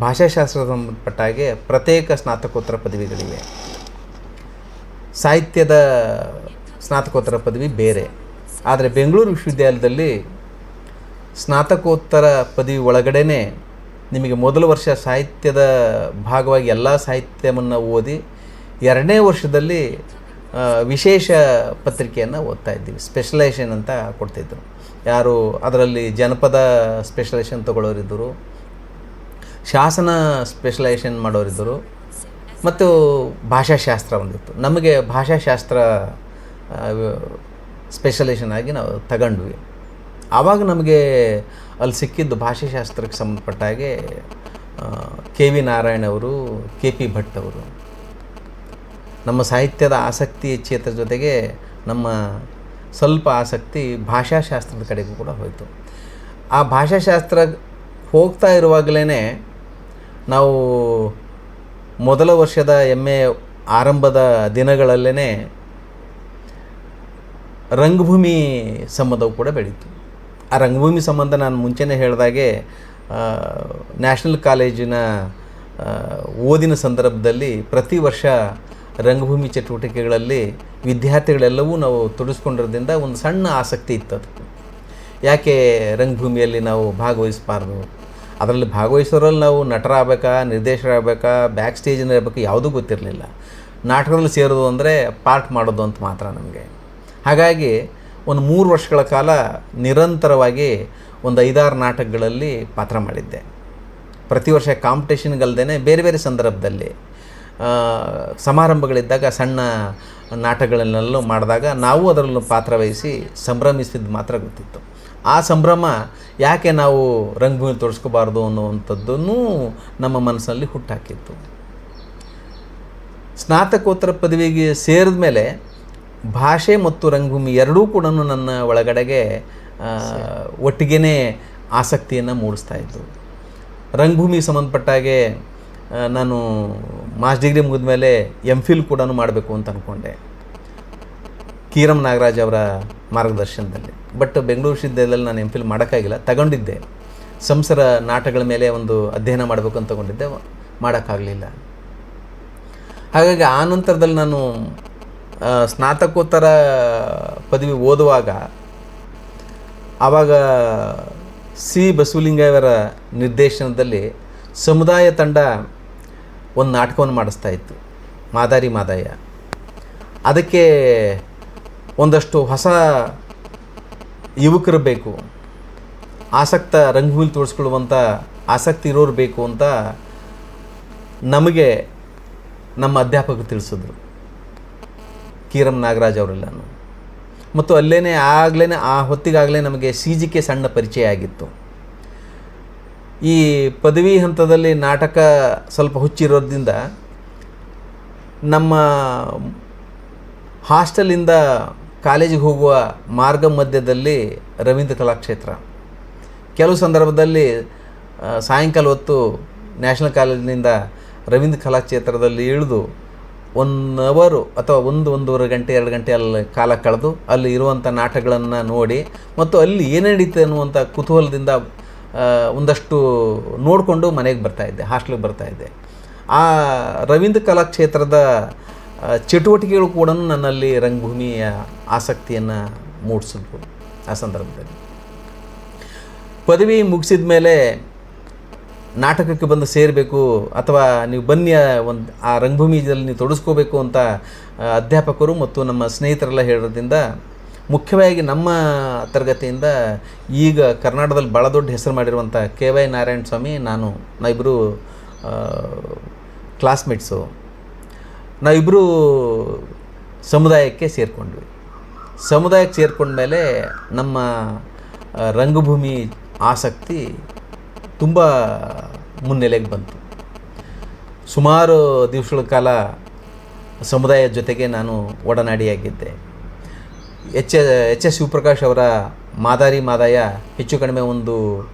ಭಾಷಾಶಾಸ್ತ್ರದ ಸಂಬಂಧಪಟ್ಟ ಹಾಗೆ ಪ್ರತ್ಯೇಕ ಸ್ನಾತಕೋತ್ತರ ಪದವಿಗಳಿವೆ. ಸಾಹಿತ್ಯದ ಸ್ನಾತಕೋತ್ತರ ಪದವಿ ಬೇರೆ. ಆದರೆ ಬೆಂಗಳೂರು ವಿಶ್ವವಿದ್ಯಾಲಯದಲ್ಲಿ ಸ್ನಾತಕೋತ್ತರ ಪದವಿ ಒಳಗಡೆನೇ ನಿಮಗೆ ಮೊದಲ ವರ್ಷ ಸಾಹಿತ್ಯದ ಭಾಗವಾಗಿ ಎಲ್ಲ ಸಾಹಿತ್ಯವನ್ನು ಓದಿ 2ನೇ ವರ್ಷದಲ್ಲಿ ವಿಶೇಷ ಪತ್ರಿಕೆಯನ್ನು ಓದ್ತಾ ಇದ್ದೀವಿ. ಸ್ಪೆಷಲೈಸೇಷನ್ ಅಂತ ಕೊಡ್ತಿದ್ರು. ಯಾರು ಅದರಲ್ಲಿ ಜನಪದ ಸ್ಪೆಷಲೈಸೇಷನ್ ತೊಗೊಳ್ಳೋರಿದ್ದರು, ಶಾಸನ ಸ್ಪೆಷಲೈಸೇಷನ್ ಮಾಡೋರಿದ್ದರು, ಮತ್ತು ಭಾಷಾಶಾಸ್ತ್ರ ಒಂದಿತ್ತು. ನಮಗೆ ಭಾಷಾಶಾಸ್ತ್ರ ಸ್ಪೆಷಲೈಸೇಷನ್ ಆಗಿ ನಾವು ತಗೊಂಡ್ವಿ. ಆವಾಗ ನಮಗೆ ಅಲ್ಲಿ ಸಿಕ್ಕಿದ್ದು ಭಾಷಾಶಾಸ್ತ್ರಕ್ಕೆ ಸಂಬಂಧಪಟ್ಟ ಹಾಗೆ KV ನಾರಾಯಣ್ ಅವರು, KP ಭಟ್ ಅವರು. ನಮ್ಮ ಸಾಹಿತ್ಯದ ಆಸಕ್ತಿ ಕ್ಷೇತ್ರದ ಜೊತೆಗೆ ನಮ್ಮ ಸ್ವಲ್ಪ ಆಸಕ್ತಿ ಭಾಷಾಶಾಸ್ತ್ರದ ಕಡೆಗೂ ಕೂಡ ಹೋಯಿತು. ಆ ಭಾಷಾಶಾಸ್ತ್ರ ಹೋಗ್ತಾ ಇರುವಾಗಲೇ ನಾವು ಮೊದಲ ವರ್ಷದ MA ಆರಂಭದ ದಿನಗಳಲ್ಲೇ ರಂಗಭೂಮಿ ಸಂಬಂಧವು ಕೂಡ ಬೆಳೀತು. ಆ ರಂಗಭೂಮಿ ಸಂಬಂಧ ನಾನು ಮುಂಚೆನೇ ಹೇಳಿದಾಗೆ ನ್ಯಾಷನಲ್ ಕಾಲೇಜಿನ ಓದಿನ ಸಂದರ್ಭದಲ್ಲಿ ಪ್ರತಿ ವರ್ಷ ರಂಗಭೂಮಿ ಚಟುವಟಿಕೆಗಳಲ್ಲಿ ವಿದ್ಯಾರ್ಥಿಗಳೆಲ್ಲವೂ ನಾವು ತೊಡಗಿಸ್ಕೊಂಡಿರೋದ್ರಿಂದ ಒಂದು ಸಣ್ಣ ಆಸಕ್ತಿ ಇತ್ತು ಅದಕ್ಕೆ. ಯಾಕೆ ರಂಗಭೂಮಿಯಲ್ಲಿ ನಾವು ಭಾಗವಹಿಸಬಾರ್ದು, ಅದರಲ್ಲಿ ಭಾಗವಹಿಸೋರಲ್ಲಿ ನಾವು ನಟರಾಗಬೇಕಾ, ನಿರ್ದೇಶಕರಾಗಬೇಕಾ, ಬ್ಯಾಕ್ ಸ್ಟೇಜಿನ ಇರಬೇಕು, ಯಾವುದೂ ಗೊತ್ತಿರಲಿಲ್ಲ. ನಾಟಕದಲ್ಲಿ ಸೇರೋದು ಅಂದರೆ ಪಾರ್ಟ್ ಮಾಡೋದು ಅಂತ ಮಾತ್ರ ನಮಗೆ. ಹಾಗಾಗಿ ಒಂದು 3 ವರ್ಷಗಳ ಕಾಲ ನಿರಂತರವಾಗಿ ಒಂದು 5-6 ನಾಟಕಗಳಲ್ಲಿ ಪಾತ್ರ ಮಾಡಿದ್ದೆ. ಪ್ರತಿ ವರ್ಷ ಕಾಂಪಿಟೇಷನ್ಗಲ್ದೇ ಬೇರೆ ಬೇರೆ ಸಂದರ್ಭದಲ್ಲಿ ಸಮಾರಂಭಗಳಿದ್ದಾಗ ಸಣ್ಣ ನಾಟಕಗಳನ್ನೆಲ್ಲ ಮಾಡಿದಾಗ ನಾವು ಅದರಲ್ಲೂ ಪಾತ್ರ ವಹಿಸಿ ಸಂಭ್ರಮಿಸಿದ್ದು ಮಾತ್ರ ಗೊತ್ತಿತ್ತು. ಆ ಸಂಭ್ರಮ ಯಾಕೆ ನಾವು ರಂಗಭೂಮಿ ತೋರಿಸ್ಕೋಬಾರ್ದು ಅನ್ನುವಂಥದ್ದನ್ನು ನಮ್ಮ ಮನಸ್ಸಲ್ಲಿ ಹುಟ್ಟಾಕಿತ್ತು. ಸ್ನಾತಕೋತ್ತರ ಪದವಿಗೆ ಸೇರಿದ ಮೇಲೆ ಭಾಷೆ ಮತ್ತು ರಂಗಭೂಮಿ ಎರಡೂ ಕೂಡ ನನ್ನ ಒಳಗಡೆಗೆ ಒಟ್ಟಿಗೆ ಆಸಕ್ತಿಯನ್ನು ಮೂಡಿಸ್ತಾ ಇತ್ತು. ರಂಗಭೂಮಿಗೆ ಸಂಬಂಧಪಟ್ಟಾಗೆ ನಾನು ಮಾಸ್ಟರ್ ಡಿಗ್ರಿ ಮುಗಿದ ಮೇಲೆ MPhil ಕೂಡ ಮಾಡಬೇಕು ಅಂತ ಅಂದ್ಕೊಂಡೆ, ಕೀರಂ ನಾಗರಾಜ್ ಅವರ ಮಾರ್ಗದರ್ಶನದಲ್ಲಿ. ಬಟ್ ಬೆಂಗಳೂರು ವಿಶ್ವವಿದ್ಯಾಲಯದಲ್ಲಿ ನಾನು MPhil ಮಾಡೋಕ್ಕಾಗಿಲ್ಲ, ತಗೊಂಡಿದ್ದೆ. ಸಂಸರ ನಾಟಕಗಳ ಮೇಲೆ ಒಂದು ಅಧ್ಯಯನ ಮಾಡಬೇಕು ಅಂತ ತಗೊಂಡಿದ್ದೆ, ಮಾಡೋಕ್ಕಾಗಲಿಲ್ಲ. ಹಾಗಾಗಿ ಆ ನಂತರದಲ್ಲಿ ನಾನು ಸ್ನಾತಕೋತ್ತರ ಪದವಿ ಓದುವಾಗ ಆವಾಗ ಸಿ ಬಸವಲಿಂಗಯ್ಯವರ ನಿರ್ದೇಶನದಲ್ಲಿ ಸಮುದಾಯ ತಂಡ ಒಂದು ನಾಟಕವನ್ನು ಮಾಡಿಸ್ತಾ ಇತ್ತು, ಮಾದಾರಿ ಮಾದಾಯ. ಅದಕ್ಕೆ ಒಂದಷ್ಟು ಹೊಸ ಯುವಕರು ಬೇಕು, ಆಸಕ್ತ ರಂಗಭೂಮಿ ತೋರಿಸ್ಕೊಳ್ಳುವಂಥ ಆಸಕ್ತಿ ಇರೋರು ಬೇಕು ಅಂತ ನಮಗೆ ನಮ್ಮ ಅಧ್ಯಾಪಕರು ತಿಳಿಸಿದ್ರು, ಕೀರಂ ನಾಗರಾಜ್ ಅವರೆಲ್ಲನೂ. ಮತ್ತು ಆ ಹೊತ್ತಿಗಾಗಲೇ ನಮಗೆ CGK ಸಣ್ಣ ಪರಿಚಯ ಆಗಿತ್ತು. ಈ ಪದವಿ ಹಂತದಲ್ಲಿ ನಾಟಕ ಸ್ವಲ್ಪ ಹುಚ್ಚಿರೋದ್ರಿಂದ ನಮ್ಮ ಹಾಸ್ಟೆಲಿಂದ ಕಾಲೇಜಿಗೆ ಹೋಗುವ ಮಾರ್ಗ ಮಧ್ಯದಲ್ಲಿ ರವೀಂದ್ರ ಕಲಾಕ್ಷೇತ್ರ, ಕೆಲವು ಸಂದರ್ಭದಲ್ಲಿ ಸಾಯಂಕಾಲ ಹೊತ್ತು ನ್ಯಾಷನಲ್ ಕಾಲೇಜಿನಿಂದ ರವೀಂದ್ರ ಕಲಾಕ್ಷೇತ್ರದಲ್ಲಿ ಇಳಿದು 1 ಅವರ್ ಅಥವಾ 1-1.5 ಗಂಟೆ 2 ಗಂಟೆ ಅಲ್ಲಿ ಕಾಲ ಕಳೆದು ಅಲ್ಲಿ ಇರುವಂಥ ನಾಟಕಗಳನ್ನು ನೋಡಿ ಮತ್ತು ಅಲ್ಲಿ ಏನು ನಡೀತೆ ಅನ್ನುವಂಥ ಕುತೂಹಲದಿಂದ ಒಂದಷ್ಟು ನೋಡಿಕೊಂಡು ಮನೆಗೆ ಬರ್ತಾಯಿದ್ದೆ, ಹಾಸ್ಟೆಲ್ಗೆ ಬರ್ತಾಯಿದ್ದೆ. ಆ ರವೀಂದ್ರ ಕಲಾಕ್ಷೇತ್ರದ ಚಟುವಟಿಕೆಗಳು ಕೂಡ ನನ್ನಲ್ಲಿ ರಂಗಭೂಮಿಯ ಆಸಕ್ತಿಯನ್ನು ಮೂಡಿಸಿದ್ವು. ಆ ಸಂದರ್ಭದಲ್ಲಿ ಪದವಿ ಮುಗಿಸಿದ ಮೇಲೆ ನಾಟಕಕ್ಕೆ ಬಂದು ಸೇರಬೇಕು ಅಥವಾ ನೀವು ಬನ್ನಿ ಆ ರಂಗಭೂಮಿಯಲ್ಲಿ ನೀವು ತೊಡಗಿಸ್ಕೋಬೇಕು ಅಂತ ಅಧ್ಯಾಪಕರು ಮತ್ತು ನಮ್ಮ ಸ್ನೇಹಿತರೆಲ್ಲ ಹೇಳೋದ್ರಿಂದ ಮುಖ್ಯವಾಗಿ ನಮ್ಮ ತರಗತಿಯಿಂದ ಈಗ ಕರ್ನಾಟಕದಲ್ಲಿ ಭಾಳ ದೊಡ್ಡ ಹೆಸರು ಮಾಡಿರುವಂಥ KY ನಾರಾಯಣ ಸ್ವಾಮಿ ನಾವಿಬ್ಬರು ಕ್ಲಾಸ್ಮೇಟ್ಸು. ನಾವಿಬ್ಬರು ಸಮುದಾಯಕ್ಕೆ ಸೇರಿಕೊಂಡ್ವಿ. ಸಮುದಾಯಕ್ಕೆ ಸೇರಿಕೊಂಡ್ಮೇಲೆ ನಮ್ಮ ರಂಗಭೂಮಿ ಆಸಕ್ತಿ ತುಂಬ ಮುನ್ನೆಲೆಗೆ ಬಂತು. ಸುಮಾರು ದಿವಸಗಳ ಕಾಲ ಸಮುದಾಯದ ಜೊತೆಗೆ ನಾನು ಒಡನಾಡಿಯಾಗಿದ್ದೆ. ಎಚ್ ಎಸ್ ಶಿವಪ್ರಕಾಶ್ ಅವರ ಮಾದಾರಿ ಮಾದಾಯ ಹೆಚ್ಚು ಕಡಿಮೆ ಒಂದು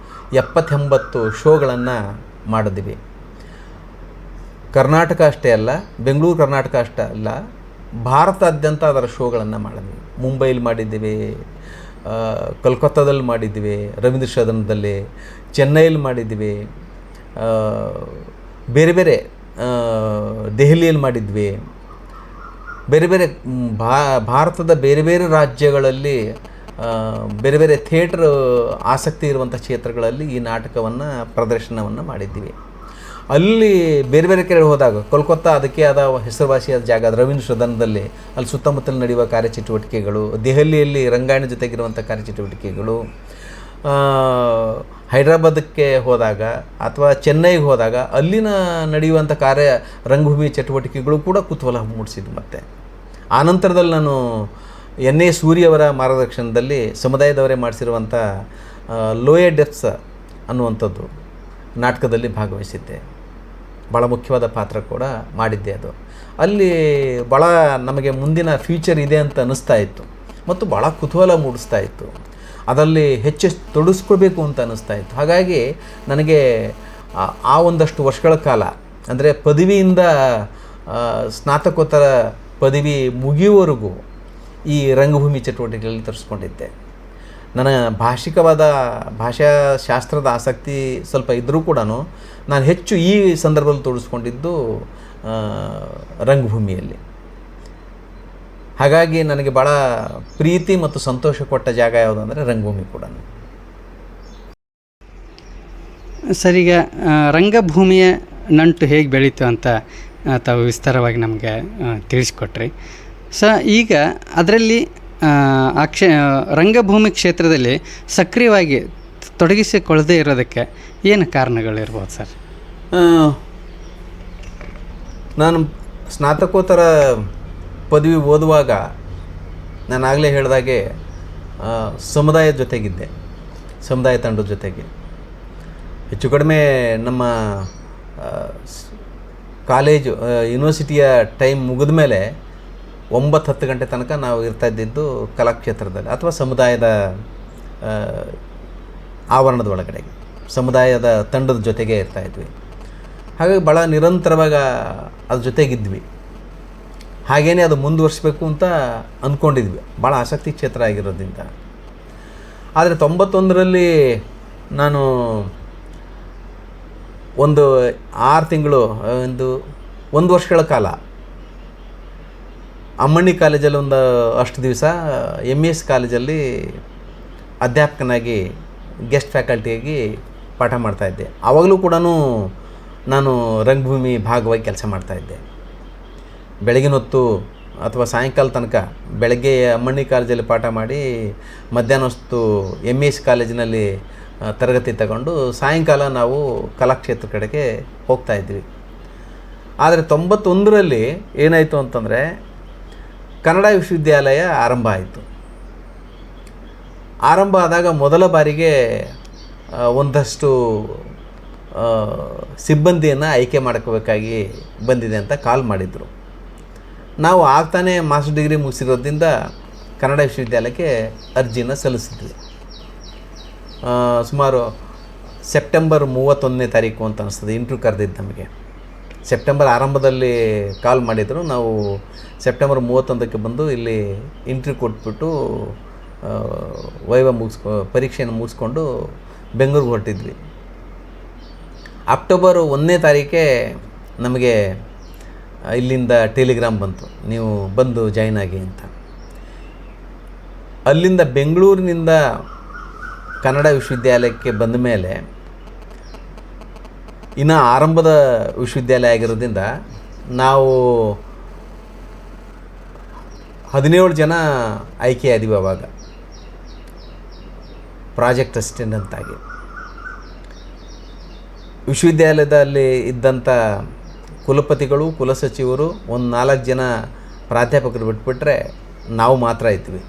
70-80 ಶೋಗಳನ್ನು ಮಾಡಿದ್ವಿ. ಕರ್ನಾಟಕ ಅಷ್ಟೇ ಅಲ್ಲ, ಬೆಂಗಳೂರು ಕರ್ನಾಟಕ ಅಷ್ಟೇ ಅಲ್ಲ, ಭಾರತಾದ್ಯಂತ ಅದರ ಶೋಗಳನ್ನು ಮಾಡಿದ್ವಿ. ಮುಂಬೈಲಿ ಮಾಡಿದ್ದೀವಿ, ಕಲ್ಕತ್ತಾದಲ್ಲಿ ಮಾಡಿದ್ವಿ, ರವೀಂದ್ರ ಸದನದಲ್ಲಿ, ಚೆನ್ನೈಯಲ್ಲಿ ಮಾಡಿದ್ವಿ, ಬೇರೆ ಬೇರೆ ದೆಹಲಿಯಲ್ಲಿ ಮಾಡಿದ್ವಿ. ಬೇರೆ ಬೇರೆ ಭಾರತದ ಬೇರೆ ಬೇರೆ ರಾಜ್ಯಗಳಲ್ಲಿ ಬೇರೆ ಬೇರೆ ಥಿಯೇಟ್ರ್ ಆಸಕ್ತಿ ಇರುವಂಥ ಕ್ಷೇತ್ರಗಳಲ್ಲಿ ಈ ನಾಟಕವನ್ನು ಪ್ರದರ್ಶನವನ್ನು ಮಾಡಿದ್ದೀವಿ. ಅಲ್ಲಿ ಬೇರೆ ಬೇರೆ ಕಡೆ ಹೋದಾಗ ಕೋಲ್ಕತ್ತಾ ಅದಕ್ಕೆ ಆದ ಹೆಸರುವಾಸಿಯಾದ ಜಾಗ, ರವೀಂದ್ರ ಸದನದಲ್ಲಿ ಅಲ್ಲಿ ಸುತ್ತಮುತ್ತಲು ನಡೆಯುವ ಕಾರ್ಯಚಟುವಟಿಕೆಗಳು, ದೆಹಲಿಯಲ್ಲಿ ರಂಗಾಯಣ ಜೊತೆಗಿರುವಂಥ ಕಾರ್ಯಚಟುವಟಿಕೆಗಳು, ಹೈದ್ರಾಬಾದಕ್ಕೆ ಹೋದಾಗ ಅಥವಾ ಚೆನ್ನೈಗೆ ಹೋದಾಗ ಅಲ್ಲಿನ ನಡೆಯುವಂಥ ರಂಗಭೂಮಿ ಚಟುವಟಿಕೆಗಳು ಕೂಡ ಕುತೂಹಲ ಮೂಡಿಸಿದ್ದು. ಮತ್ತು ಆನಂತರದಲ್ಲಿ ನಾನು NA ಸೂರಿಯವರ ಮಾರ್ಗದರ್ಶನದಲ್ಲಿ ಸಮುದಾಯದವರೇ ಮಾಡಿಸಿರುವಂಥ ಲೋಯರ್ ಡೆಪ್ಸ್ ಅನ್ನುವಂಥದ್ದು ನಾಟಕದಲ್ಲಿ ಭಾಗವಹಿಸಿದ್ದೆ. ಭಾಳ ಮುಖ್ಯವಾದ ಪಾತ್ರ ಕೂಡ ಮಾಡಿದ್ದೆ. ಅದು ಅಲ್ಲಿ ಭಾಳ ನಮಗೆ ಮುಂದಿನ ಫ್ಯೂಚರ್ ಇದೆ ಅಂತ ಅನ್ನಿಸ್ತಾ ಇತ್ತು ಮತ್ತು ಭಾಳ ಕುತೂಹಲ ಮೂಡಿಸ್ತಾ ಇತ್ತು. ಅದರಲ್ಲಿ ಹೆಚ್ಚು ತೊಡಗಿಸ್ಕೊಳ್ಬೇಕು ಅಂತ ಅನ್ನಿಸ್ತಾ ಇತ್ತು. ಹಾಗಾಗಿ ನನಗೆ ಆ ಒಂದಷ್ಟು ವರ್ಷಗಳ ಕಾಲ ಅಂದರೆ ಪದವಿಯಿಂದ ಸ್ನಾತಕೋತ್ತರ ಪದವಿ ಮುಗಿಯುವವರೆಗೂ ಈ ರಂಗಭೂಮಿ ಚಟುವಟಿಕೆಗಳಲ್ಲಿ ತೊಡಗಿಸ್ಕೊಂಡಿದ್ದೆ. ನನ್ನ ಭಾಷಾಶಾಸ್ತ್ರದ ಆಸಕ್ತಿ ಸ್ವಲ್ಪ ಇದ್ದರೂ ಕೂಡ ನಾನು ಹೆಚ್ಚು ಈ ಸಂದರ್ಭದಲ್ಲಿ ತೊಡಗಿಸ್ಕೊಂಡಿದ್ದು ರಂಗಭೂಮಿಯಲ್ಲಿ. ಹಾಗಾಗಿ ನನಗೆ ಭಾಳ ಪ್ರೀತಿ ಮತ್ತು ಸಂತೋಷ ಕೊಟ್ಟ ಜಾಗ ಯಾವುದು ಅಂದರೆ ರಂಗಭೂಮಿ ಕೂಡ. ಸರಿಗ ರಂಗಭೂಮಿಯ ನಂಟು ಹೇಗೆ ಬೆಳೀತು ಅಂತ ತಾವು ವಿಸ್ತಾರವಾಗಿ ನಮಗೆ ತಿಳಿಸ್ಕೊಟ್ರಿ. ಈಗ ಅದರಲ್ಲಿ ರಂಗಭೂಮಿ ಕ್ಷೇತ್ರದಲ್ಲಿ ಸಕ್ರಿಯವಾಗಿ ತೊಡಗಿಸಿಕೊಳ್ಳದೇ ಇರೋದಕ್ಕೆ ಏನು ಕಾರಣಗಳಿರ್ಬೋದು ಸರ್? ನಾನು ಸ್ನಾತಕೋತ್ತರ ಪದವಿ ಓದುವಾಗ ನಾನು ಆಗಲೇ ಹೇಳಿದಾಗೆ ಸಮುದಾಯದ ಜೊತೆಗಿದ್ದೆ, ಸಮುದಾಯ ತಂಡದ ಜೊತೆಗೆ. ಹೆಚ್ಚು ಕಡಿಮೆ ನಮ್ಮ ಕಾಲೇಜು ಯೂನಿವರ್ಸಿಟಿಯ ಟೈಮ್ ಮುಗಿದ ಮೇಲೆ 9-10 ಗಂಟೆ ತನಕ ನಾವು ಇರ್ತಾಯಿದ್ದು ಕಲಾಕ್ಷೇತ್ರದಲ್ಲಿ ಅಥವಾ ಸಮುದಾಯದ ಆವರಣದ ಒಳಗಡೆ ಸಮುದಾಯದ ತಂಡದ ಜೊತೆಗೆ ಇರ್ತಾಯಿದ್ವಿ. ಹಾಗಾಗಿ ಭಾಳ ನಿರಂತರವಾಗಿ ಅದ್ರ ಜೊತೆಗಿದ್ವಿ. ಹಾಗೇ ಅದು ಮುಂದುವರಿಸಬೇಕು ಅಂತ ಅಂದ್ಕೊಂಡಿದ್ವಿ, ಭಾಳ ಆಸಕ್ತಿ ಕ್ಷೇತ್ರ ಆಗಿರೋದ್ರಿಂದ. ಆದರೆ 91ರಲ್ಲಿ ನಾನು ಒಂದು 6 ತಿಂಗಳು ಒಂದು ವರ್ಷಗಳ ಕಾಲ ಅಮ್ಮಣ್ಣಿ ಕಾಲೇಜಲ್ಲಿ ಒಂದು ಅಷ್ಟು ದಿವಸ MES ಕಾಲೇಜಲ್ಲಿ ಅಧ್ಯಾಪಕನಾಗಿ ಗೆಸ್ಟ್ ಫ್ಯಾಕಲ್ಟಿಯಾಗಿ ಪಾಠ ಮಾಡ್ತಾಯಿದ್ದೆ. ಆವಾಗಲೂ ಕೂಡ ನಾನು ರಂಗಭೂಮಿ ಭಾಗವಾಗಿ ಕೆಲಸ ಮಾಡ್ತಾಯಿದ್ದೆ. ಬೆಳಗಿನ ಹೊತ್ತು ಅಥವಾ ಸಾಯಂಕಾಲ ತನಕ ಬೆಳಗ್ಗೆ ಅಮ್ಮಣ್ಣಿ ಕಾಲೇಜಲ್ಲಿ ಪಾಠ ಮಾಡಿ ಮಧ್ಯಾಹ್ನ ಹೊತ್ತು MES ಕಾಲೇಜಿನಲ್ಲಿ ತರಗತಿ ತಗೊಂಡು ಸಾಯಂಕಾಲ ನಾವು ಕಲಾಕ್ಷೇತ್ರ ಕಡೆಗೆ ಹೋಗ್ತಾಯಿದ್ವಿ. ಆದರೆ 91ರಲ್ಲಿ ಏನಾಯಿತು ಅಂತಂದರೆ ಕನ್ನಡ ವಿಶ್ವವಿದ್ಯಾಲಯ ಆರಂಭ ಆಯಿತು. ಆರಂಭ ಆದಾಗ ಮೊದಲ ಬಾರಿಗೆ ಒಂದಷ್ಟು ಸಿಬ್ಬಂದಿಯನ್ನು ಆಯ್ಕೆ ಮಾಡ್ಕೋಬೇಕಾಗಿ ಬಂದಿದೆ ಅಂತ ಕಾಲ್ ಮಾಡಿದರು. ನಾವು ಆಗ್ತಾನೆ ಮಾಸ್ಟರ್ ಡಿಗ್ರಿ ಮುಗಿಸಿರೋದ್ರಿಂದ ಕನ್ನಡ ವಿಶ್ವವಿದ್ಯಾಲಯಕ್ಕೆ ಅರ್ಜಿನ ಸಲ್ಲಿಸಿದ್ವಿ. ಸುಮಾರು ಸೆಪ್ಟೆಂಬರ್ 31ನೇ ತಾರೀಕು ಅಂತ ಅನಿಸ್ತದೆ ಇಂಟ್ರ್ಯೂ ಕರೆದಿದ್ದು ನಮಗೆ. ಸೆಪ್ಟೆಂಬರ್ ಆರಂಭದಲ್ಲಿ ಕಾಲ್ ಮಾಡಿದರು. ನಾವು ಸೆಪ್ಟೆಂಬರ್ 31ಕ್ಕೆ ಬಂದು ಇಲ್ಲಿ ಇಂಟ್ರ್ಯೂ ಕೊಟ್ಬಿಟ್ಟು ಪರೀಕ್ಷೆಯನ್ನು ಮುಗಿಸ್ಕೊಂಡು ಬೆಂಗಳೂರಿಗೆ ಹೊರಟಿದ್ವಿ. ಅಕ್ಟೋಬರ್ 1ನೇ ತಾರೀಕೆ ನಮಗೆ ಇಲ್ಲಿಂದ ಟೆಲಿಗ್ರಾಮ್ ಬಂತು, ನೀವು ಬಂದು ಜಾಯ್ನ್ ಆಗಿ ಅಂತ. ಅಲ್ಲಿಂದ ಬೆಂಗಳೂರಿನಿಂದ ಕನ್ನಡ ವಿಶ್ವವಿದ್ಯಾಲಯಕ್ಕೆ ಬಂದ ಮೇಲೆ ಇನ್ನು ಆರಂಭದ ವಿಶ್ವವಿದ್ಯಾಲಯ ಆಗಿರೋದ್ರಿಂದ ನಾವು 17 ಜನ ಆಯ್ಕೆಯಾದೀವಿ ಅವಾಗ ಪ್ರಾಜೆಕ್ಟ್ ಅಸಿಸ್ಟೆಂಟ್ ಅಂತಾಗಿ. ವಿಶ್ವವಿದ್ಯಾಲಯದಲ್ಲಿ ಇದ್ದಂಥ ಕುಲಪತಿಗಳು, ಕುಲಸಚಿವರು, ಒಂದು 4 ಜನ ಪ್ರಾಧ್ಯಾಪಕರು ಬಿಟ್ಬಿಟ್ರೆ ನಾವು ಮಾತ್ರ ಇದ್ವಿ.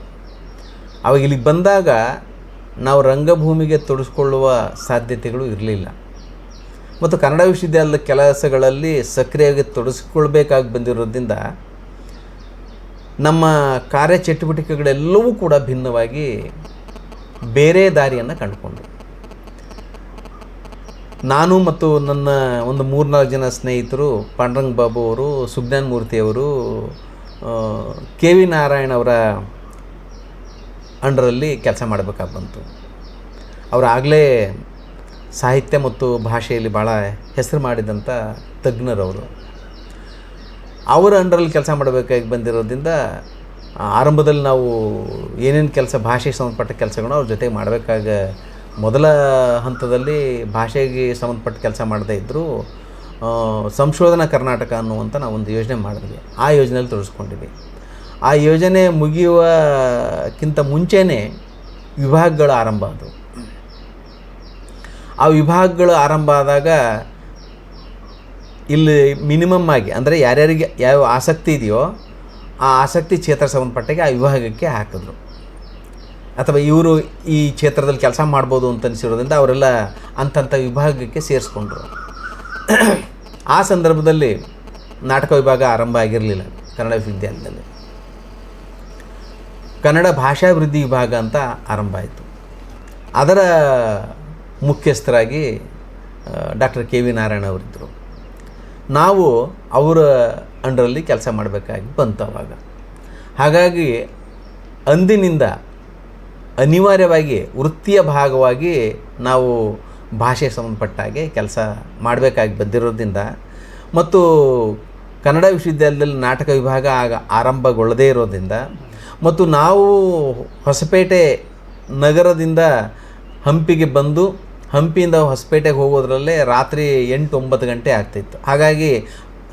ಅವಾಗ ಇಲ್ಲಿಗೆ ಬಂದಾಗ ನಾವು ರಂಗಭೂಮಿಗೆ ತೊಡಗಿಸ್ಕೊಳ್ಳುವ ಸಾಧ್ಯತೆಗಳು ಇರಲಿಲ್ಲ. ಮತ್ತು ಕನ್ನಡ ವಿಶ್ವವಿದ್ಯಾಲಯದ ಕೆಲಸಗಳಲ್ಲಿ ಸಕ್ರಿಯವಾಗಿ ತೊಡಗಿಸ್ಕೊಳ್ಬೇಕಾಗಿ ಬಂದಿರೋದ್ರಿಂದ ನಮ್ಮ ಕಾರ್ಯಚಟುವಟಿಕೆಗಳೆಲ್ಲವೂ ಕೂಡ ಭಿನ್ನವಾಗಿ ಬೇರೆ ದಾರಿಯನ್ನು ಕಂಡುಕೊಂಡ್ರು. ನಾನು ಮತ್ತು ನನ್ನ ಒಂದು 3-4 ಜನ ಸ್ನೇಹಿತರು, ಪಾಂಡುರಂಗ ಬಾಬು ಅವರು, ಸುಜ್ಞಾನ ಮೂರ್ತಿಯವರು, KV ನಾರಾಯಣ್ ಅವರ ಅಂಡರಲ್ಲಿ ಕೆಲಸ ಮಾಡಬೇಕಾಗಿ ಬಂತು. ಅವರು ಆಗಲೇ ಸಾಹಿತ್ಯ ಮತ್ತು ಭಾಷೆಯಲ್ಲಿ ಭಾಳ ಹೆಸರು ಮಾಡಿದಂಥ ತಜ್ಞರವರು. ಅವರ ಅಂಡರಲ್ಲಿ ಕೆಲಸ ಮಾಡಬೇಕಾಗಿ ಬಂದಿರೋದ್ರಿಂದ ಆರಂಭದಲ್ಲಿ ನಾವು ಏನೇನು ಕೆಲಸ ಭಾಷೆಗೆ ಸಂಬಂಧಪಟ್ಟ ಕೆಲಸಗಳನ್ನ ಅವ್ರ ಜೊತೆಗೆ ಮಾಡಬೇಕಾಗ ಮೊದಲ ಹಂತದಲ್ಲಿ ಭಾಷೆಗೆ ಸಂಬಂಧಪಟ್ಟ ಕೆಲಸ ಮಾಡದೇ ಇದ್ದರೂ ಸಂಶೋಧನಾ ಕರ್ನಾಟಕ ಅನ್ನುವಂಥ ನಾವು ಒಂದು ಯೋಜನೆ ಮಾಡಿದ್ವಿ. ಆ ಯೋಜನೆಯಲ್ಲಿ ತೊಡಗಿಸ್ಕೊಂಡಿದ್ವಿ. ಆ ಯೋಜನೆ ಮುಗಿಯುವಕ್ಕಿಂತ ಮುಂಚೆನೇ ವಿಭಾಗಗಳು ಆರಂಭ ಆದವು. ಆ ವಿಭಾಗಗಳು ಆರಂಭ ಆದಾಗ ಇಲ್ಲಿ ಮಿನಿಮಮ್ ಆಗಿ ಅಂದರೆ ಯಾರ್ಯಾರಿಗೆ ಯಾವ ಆಸಕ್ತಿ ಇದೆಯೋ ಆ ಆಸಕ್ತಿ ಕ್ಷೇತ್ರ ಸಂಬಂಧಪಟ್ಟಾಗೆ ಆ ವಿಭಾಗಕ್ಕೆ ಹಾಕಿದ್ರು. ಅಥವಾ ಇವರು ಈ ಕ್ಷೇತ್ರದಲ್ಲಿ ಕೆಲಸ ಮಾಡ್ಬೋದು ಅಂತ ಅನಿಸಿರೋದ್ರಿಂದ ಅವರೆಲ್ಲ ಅಂಥಂಥ ವಿಭಾಗಕ್ಕೆ ಸೇರಿಸ್ಕೊಂಡ್ರು. ಆ ಸಂದರ್ಭದಲ್ಲಿ ನಾಟಕ ವಿಭಾಗ ಆರಂಭ ಆಗಿರಲಿಲ್ಲ ಕನ್ನಡ ವಿಶ್ವವಿದ್ಯಾಲಯದಲ್ಲಿ. ಕನ್ನಡ ಭಾಷಾಭಿವೃದ್ಧಿ ವಿಭಾಗ ಅಂತ ಆರಂಭ ಆಯಿತು. ಅದರ ಮುಖ್ಯಸ್ಥರಾಗಿ ಡಾಕ್ಟರ್ ಕೆ ವಿ ನಾರಾಯಣ ಅವರಿದ್ದರು. ನಾವು ಅವರ ಅಂಡರಲ್ಲಿ ಕೆಲಸ ಮಾಡಬೇಕಾಗಿ ಬಂತು ಅವಾಗ. ಹಾಗಾಗಿ ಅಂದಿನಿಂದ ಅನಿವಾರ್ಯವಾಗಿ ವೃತ್ತಿಯ ಭಾಗವಾಗಿ ನಾವು ಭಾಷೆಗೆ ಸಂಬಂಧಪಟ್ಟ ಹಾಗೆ ಕೆಲಸ ಮಾಡಬೇಕಾಗಿ ಬಂದಿರೋದ್ರಿಂದ ಮತ್ತು ಕನ್ನಡ ವಿಶ್ವವಿದ್ಯಾಲಯದಲ್ಲಿ ನಾಟಕ ವಿಭಾಗ ಆಗ ಆರಂಭಗೊಳ್ಳದೇ ಇರೋದ್ರಿಂದ ಮತ್ತು ನಾವು ಹೊಸಪೇಟೆ ನಗರದಿಂದ ಹಂಪಿಗೆ ಬಂದು ಹಂಪಿಯಿಂದ ಹೊಸಪೇಟೆಗೆ ಹೋಗೋದ್ರಲ್ಲೇ ರಾತ್ರಿ 8-9 ಗಂಟೆ ಆಗ್ತಿತ್ತು. ಹಾಗಾಗಿ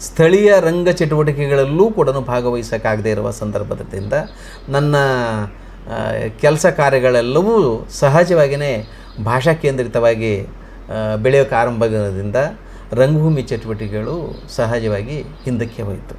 ಸ್ಥಳೀಯ ರಂಗ ಚಟುವಟಿಕೆಗಳಲ್ಲೂ ಕೂಡ ಭಾಗವಹಿಸೋಕ್ಕಾಗದೇ ಇರುವ ಸಂದರ್ಭದಿಂದ ನನ್ನ ಕೆಲಸ ಕಾರ್ಯಗಳೆಲ್ಲವೂ ಸಹಜವಾಗಿಯೇ ಭಾಷಾ ಕೇಂದ್ರಿತವಾಗಿ ಬೆಳೆಯೋಕ್ಕೆ ಆರಂಭದಿಂದ ರಂಗಭೂಮಿ ಚಟುವಟಿಕೆಗಳು ಸಹಜವಾಗಿ ಹಿಂದಕ್ಕೆ ಹೋಯಿತು.